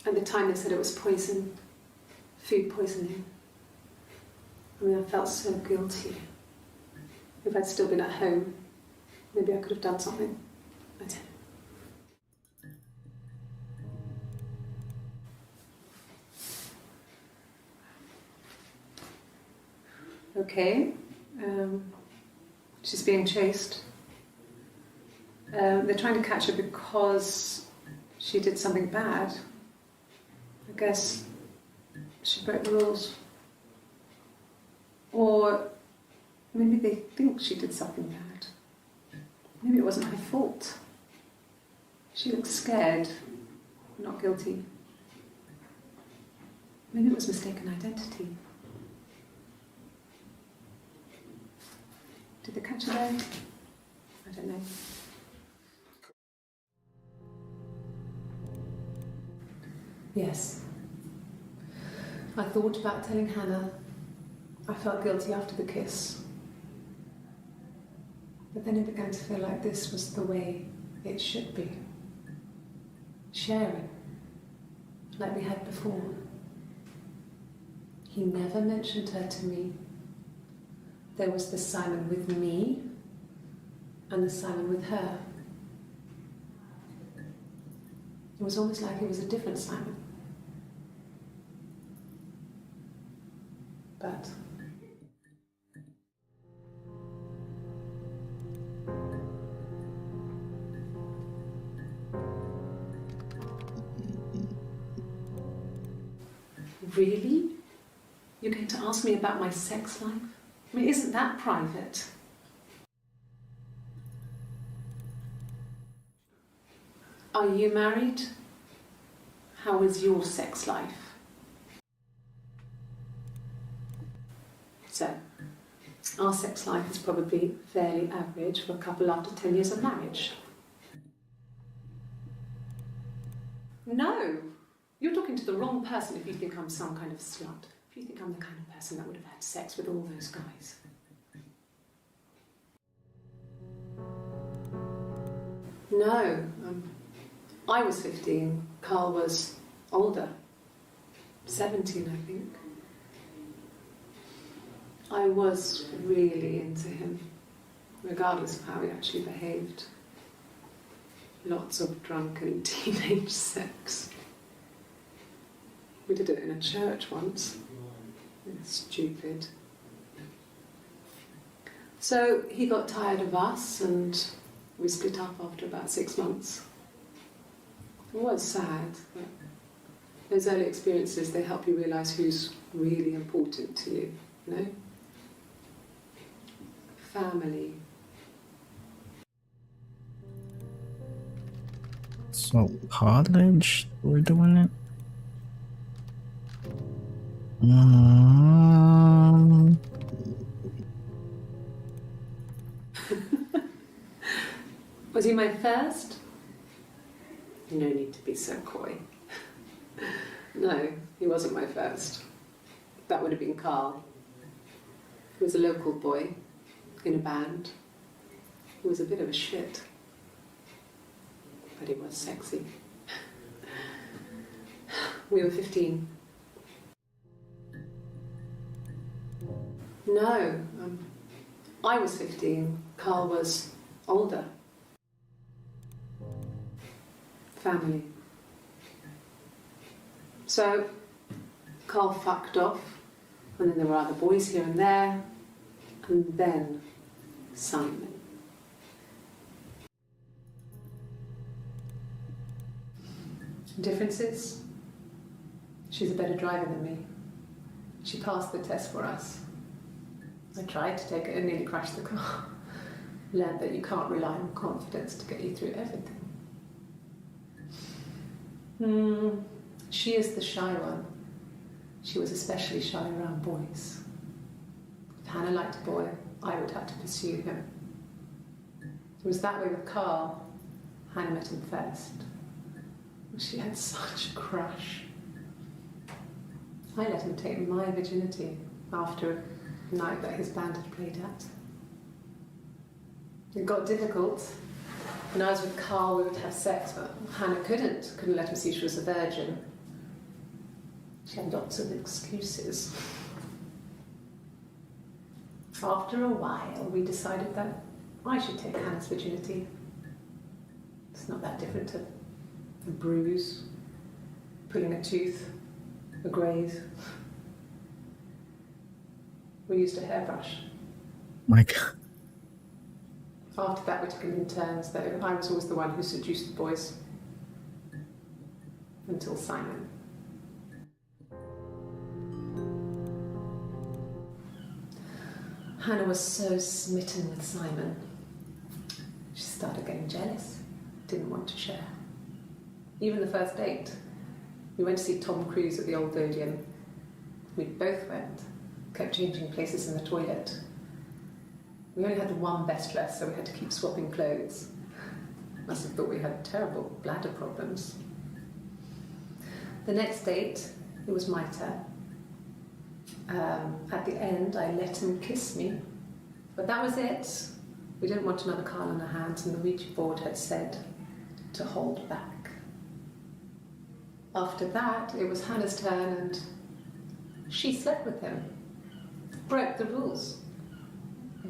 At the time, they said it was poison, food poisoning. I mean, I felt so guilty. If I'd still been at home, maybe I could have done something. I didn't. Okay, she's being chased. They're trying to catch her because she did something bad. I guess she broke the rules. Or maybe they think she did something bad. Maybe it wasn't her fault. She looks scared, not guilty. Maybe it was mistaken identity. Did they catch her there? I don't know. Yes. I thought about telling Hannah. I felt guilty after the kiss. But then it began to feel like this was the way it should be. Sharing, like we had before. He never mentioned her to me. There was the Simon with me and the Simon with her. It was almost like it was a different Simon. But really? You're going to ask me about my sex life? I mean, isn't that private? Are you married? How is your sex life? So, our sex life is probably fairly average for a couple after 10 years of marriage. No! You're talking to the wrong person if you think I'm some kind of slut. If you think I'm the kind of person that would have had sex with all those guys. No. I was 15. Carl was older. 17, I think. I was really into him, regardless of how he actually behaved. Lots of drunken teenage sex. We did it in a church once. Stupid. So he got tired of us and we split up after about 6 months. It was sad, but those early experiences, they help you realise who's really important to you, you know? Family. So college, we're doing it. Was he my first? No need to be so coy. No, he wasn't my first. That would have been Carl. He was a local boy in a band. He was a bit of a shit. But he was sexy. We were 15. No, I was 15. Carl was older. Family. So, Carl fucked off, and then there were other boys here and there, and then Simon. Differences? She's a better driver than me. She passed the test for us. I tried to take it and nearly crashed the car. Learned that you can't rely on confidence to get you through everything. She is the shy one. She was especially shy around boys. If Hannah liked a boy, I would have to pursue him. It was that way with Carl. Hannah met him first. She had such a crush. I let him take my virginity after a night that his band had played at. It got difficult. When I was with Carl, we would have sex, but Hannah couldn't let him see she was a virgin. She had lots of excuses. After a while, we decided that I should take Hannah's virginity. It's not that different to a bruise, pulling a tooth, a graze. We used a hairbrush. My God. After that, we took it in turns, though. I was always the one who seduced the boys. Until Simon. Hannah was so smitten with Simon, she started getting jealous, didn't want to share. Even the first date, we went to see Tom Cruise at the Old Odeon. We both went, kept changing places in the toilet. We only had one best dress, so we had to keep swapping clothes. Must have thought we had terrible bladder problems. The next date, it was my turn. At the end, I let him kiss me, but that was it. We didn't want another Carl on our hands, and the Ouija board had said to hold back. After that, it was Hannah's turn, and she slept with him. Broke the rules.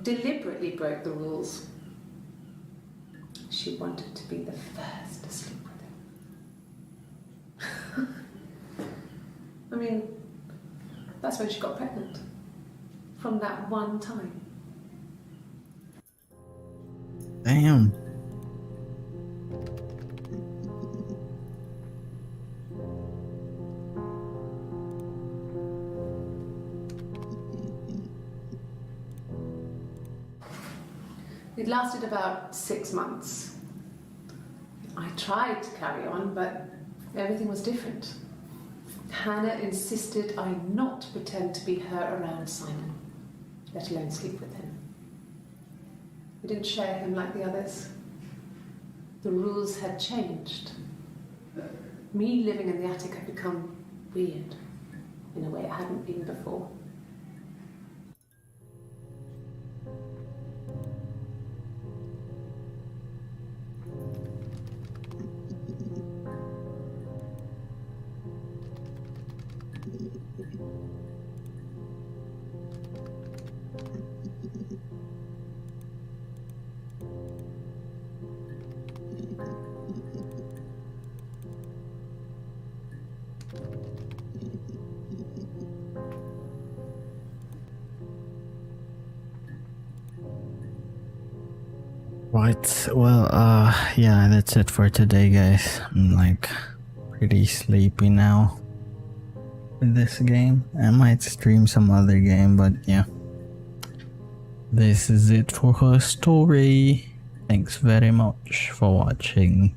Deliberately broke the rules. She wanted to be the first to sleep with him. I mean, that's when she got pregnant. From that one time. Damn. It lasted about 6 months. I tried to carry on, but everything was different. Hannah insisted I not pretend to be her around Simon, let alone sleep with him. We didn't share him like the others. The rules had changed. Me living in the attic had become weird in a way it hadn't been before. Right, well, yeah, that's it for today, guys. I'm like pretty sleepy now with this game. I might stream some other game, but yeah. This is it for her story. Thanks very much for watching.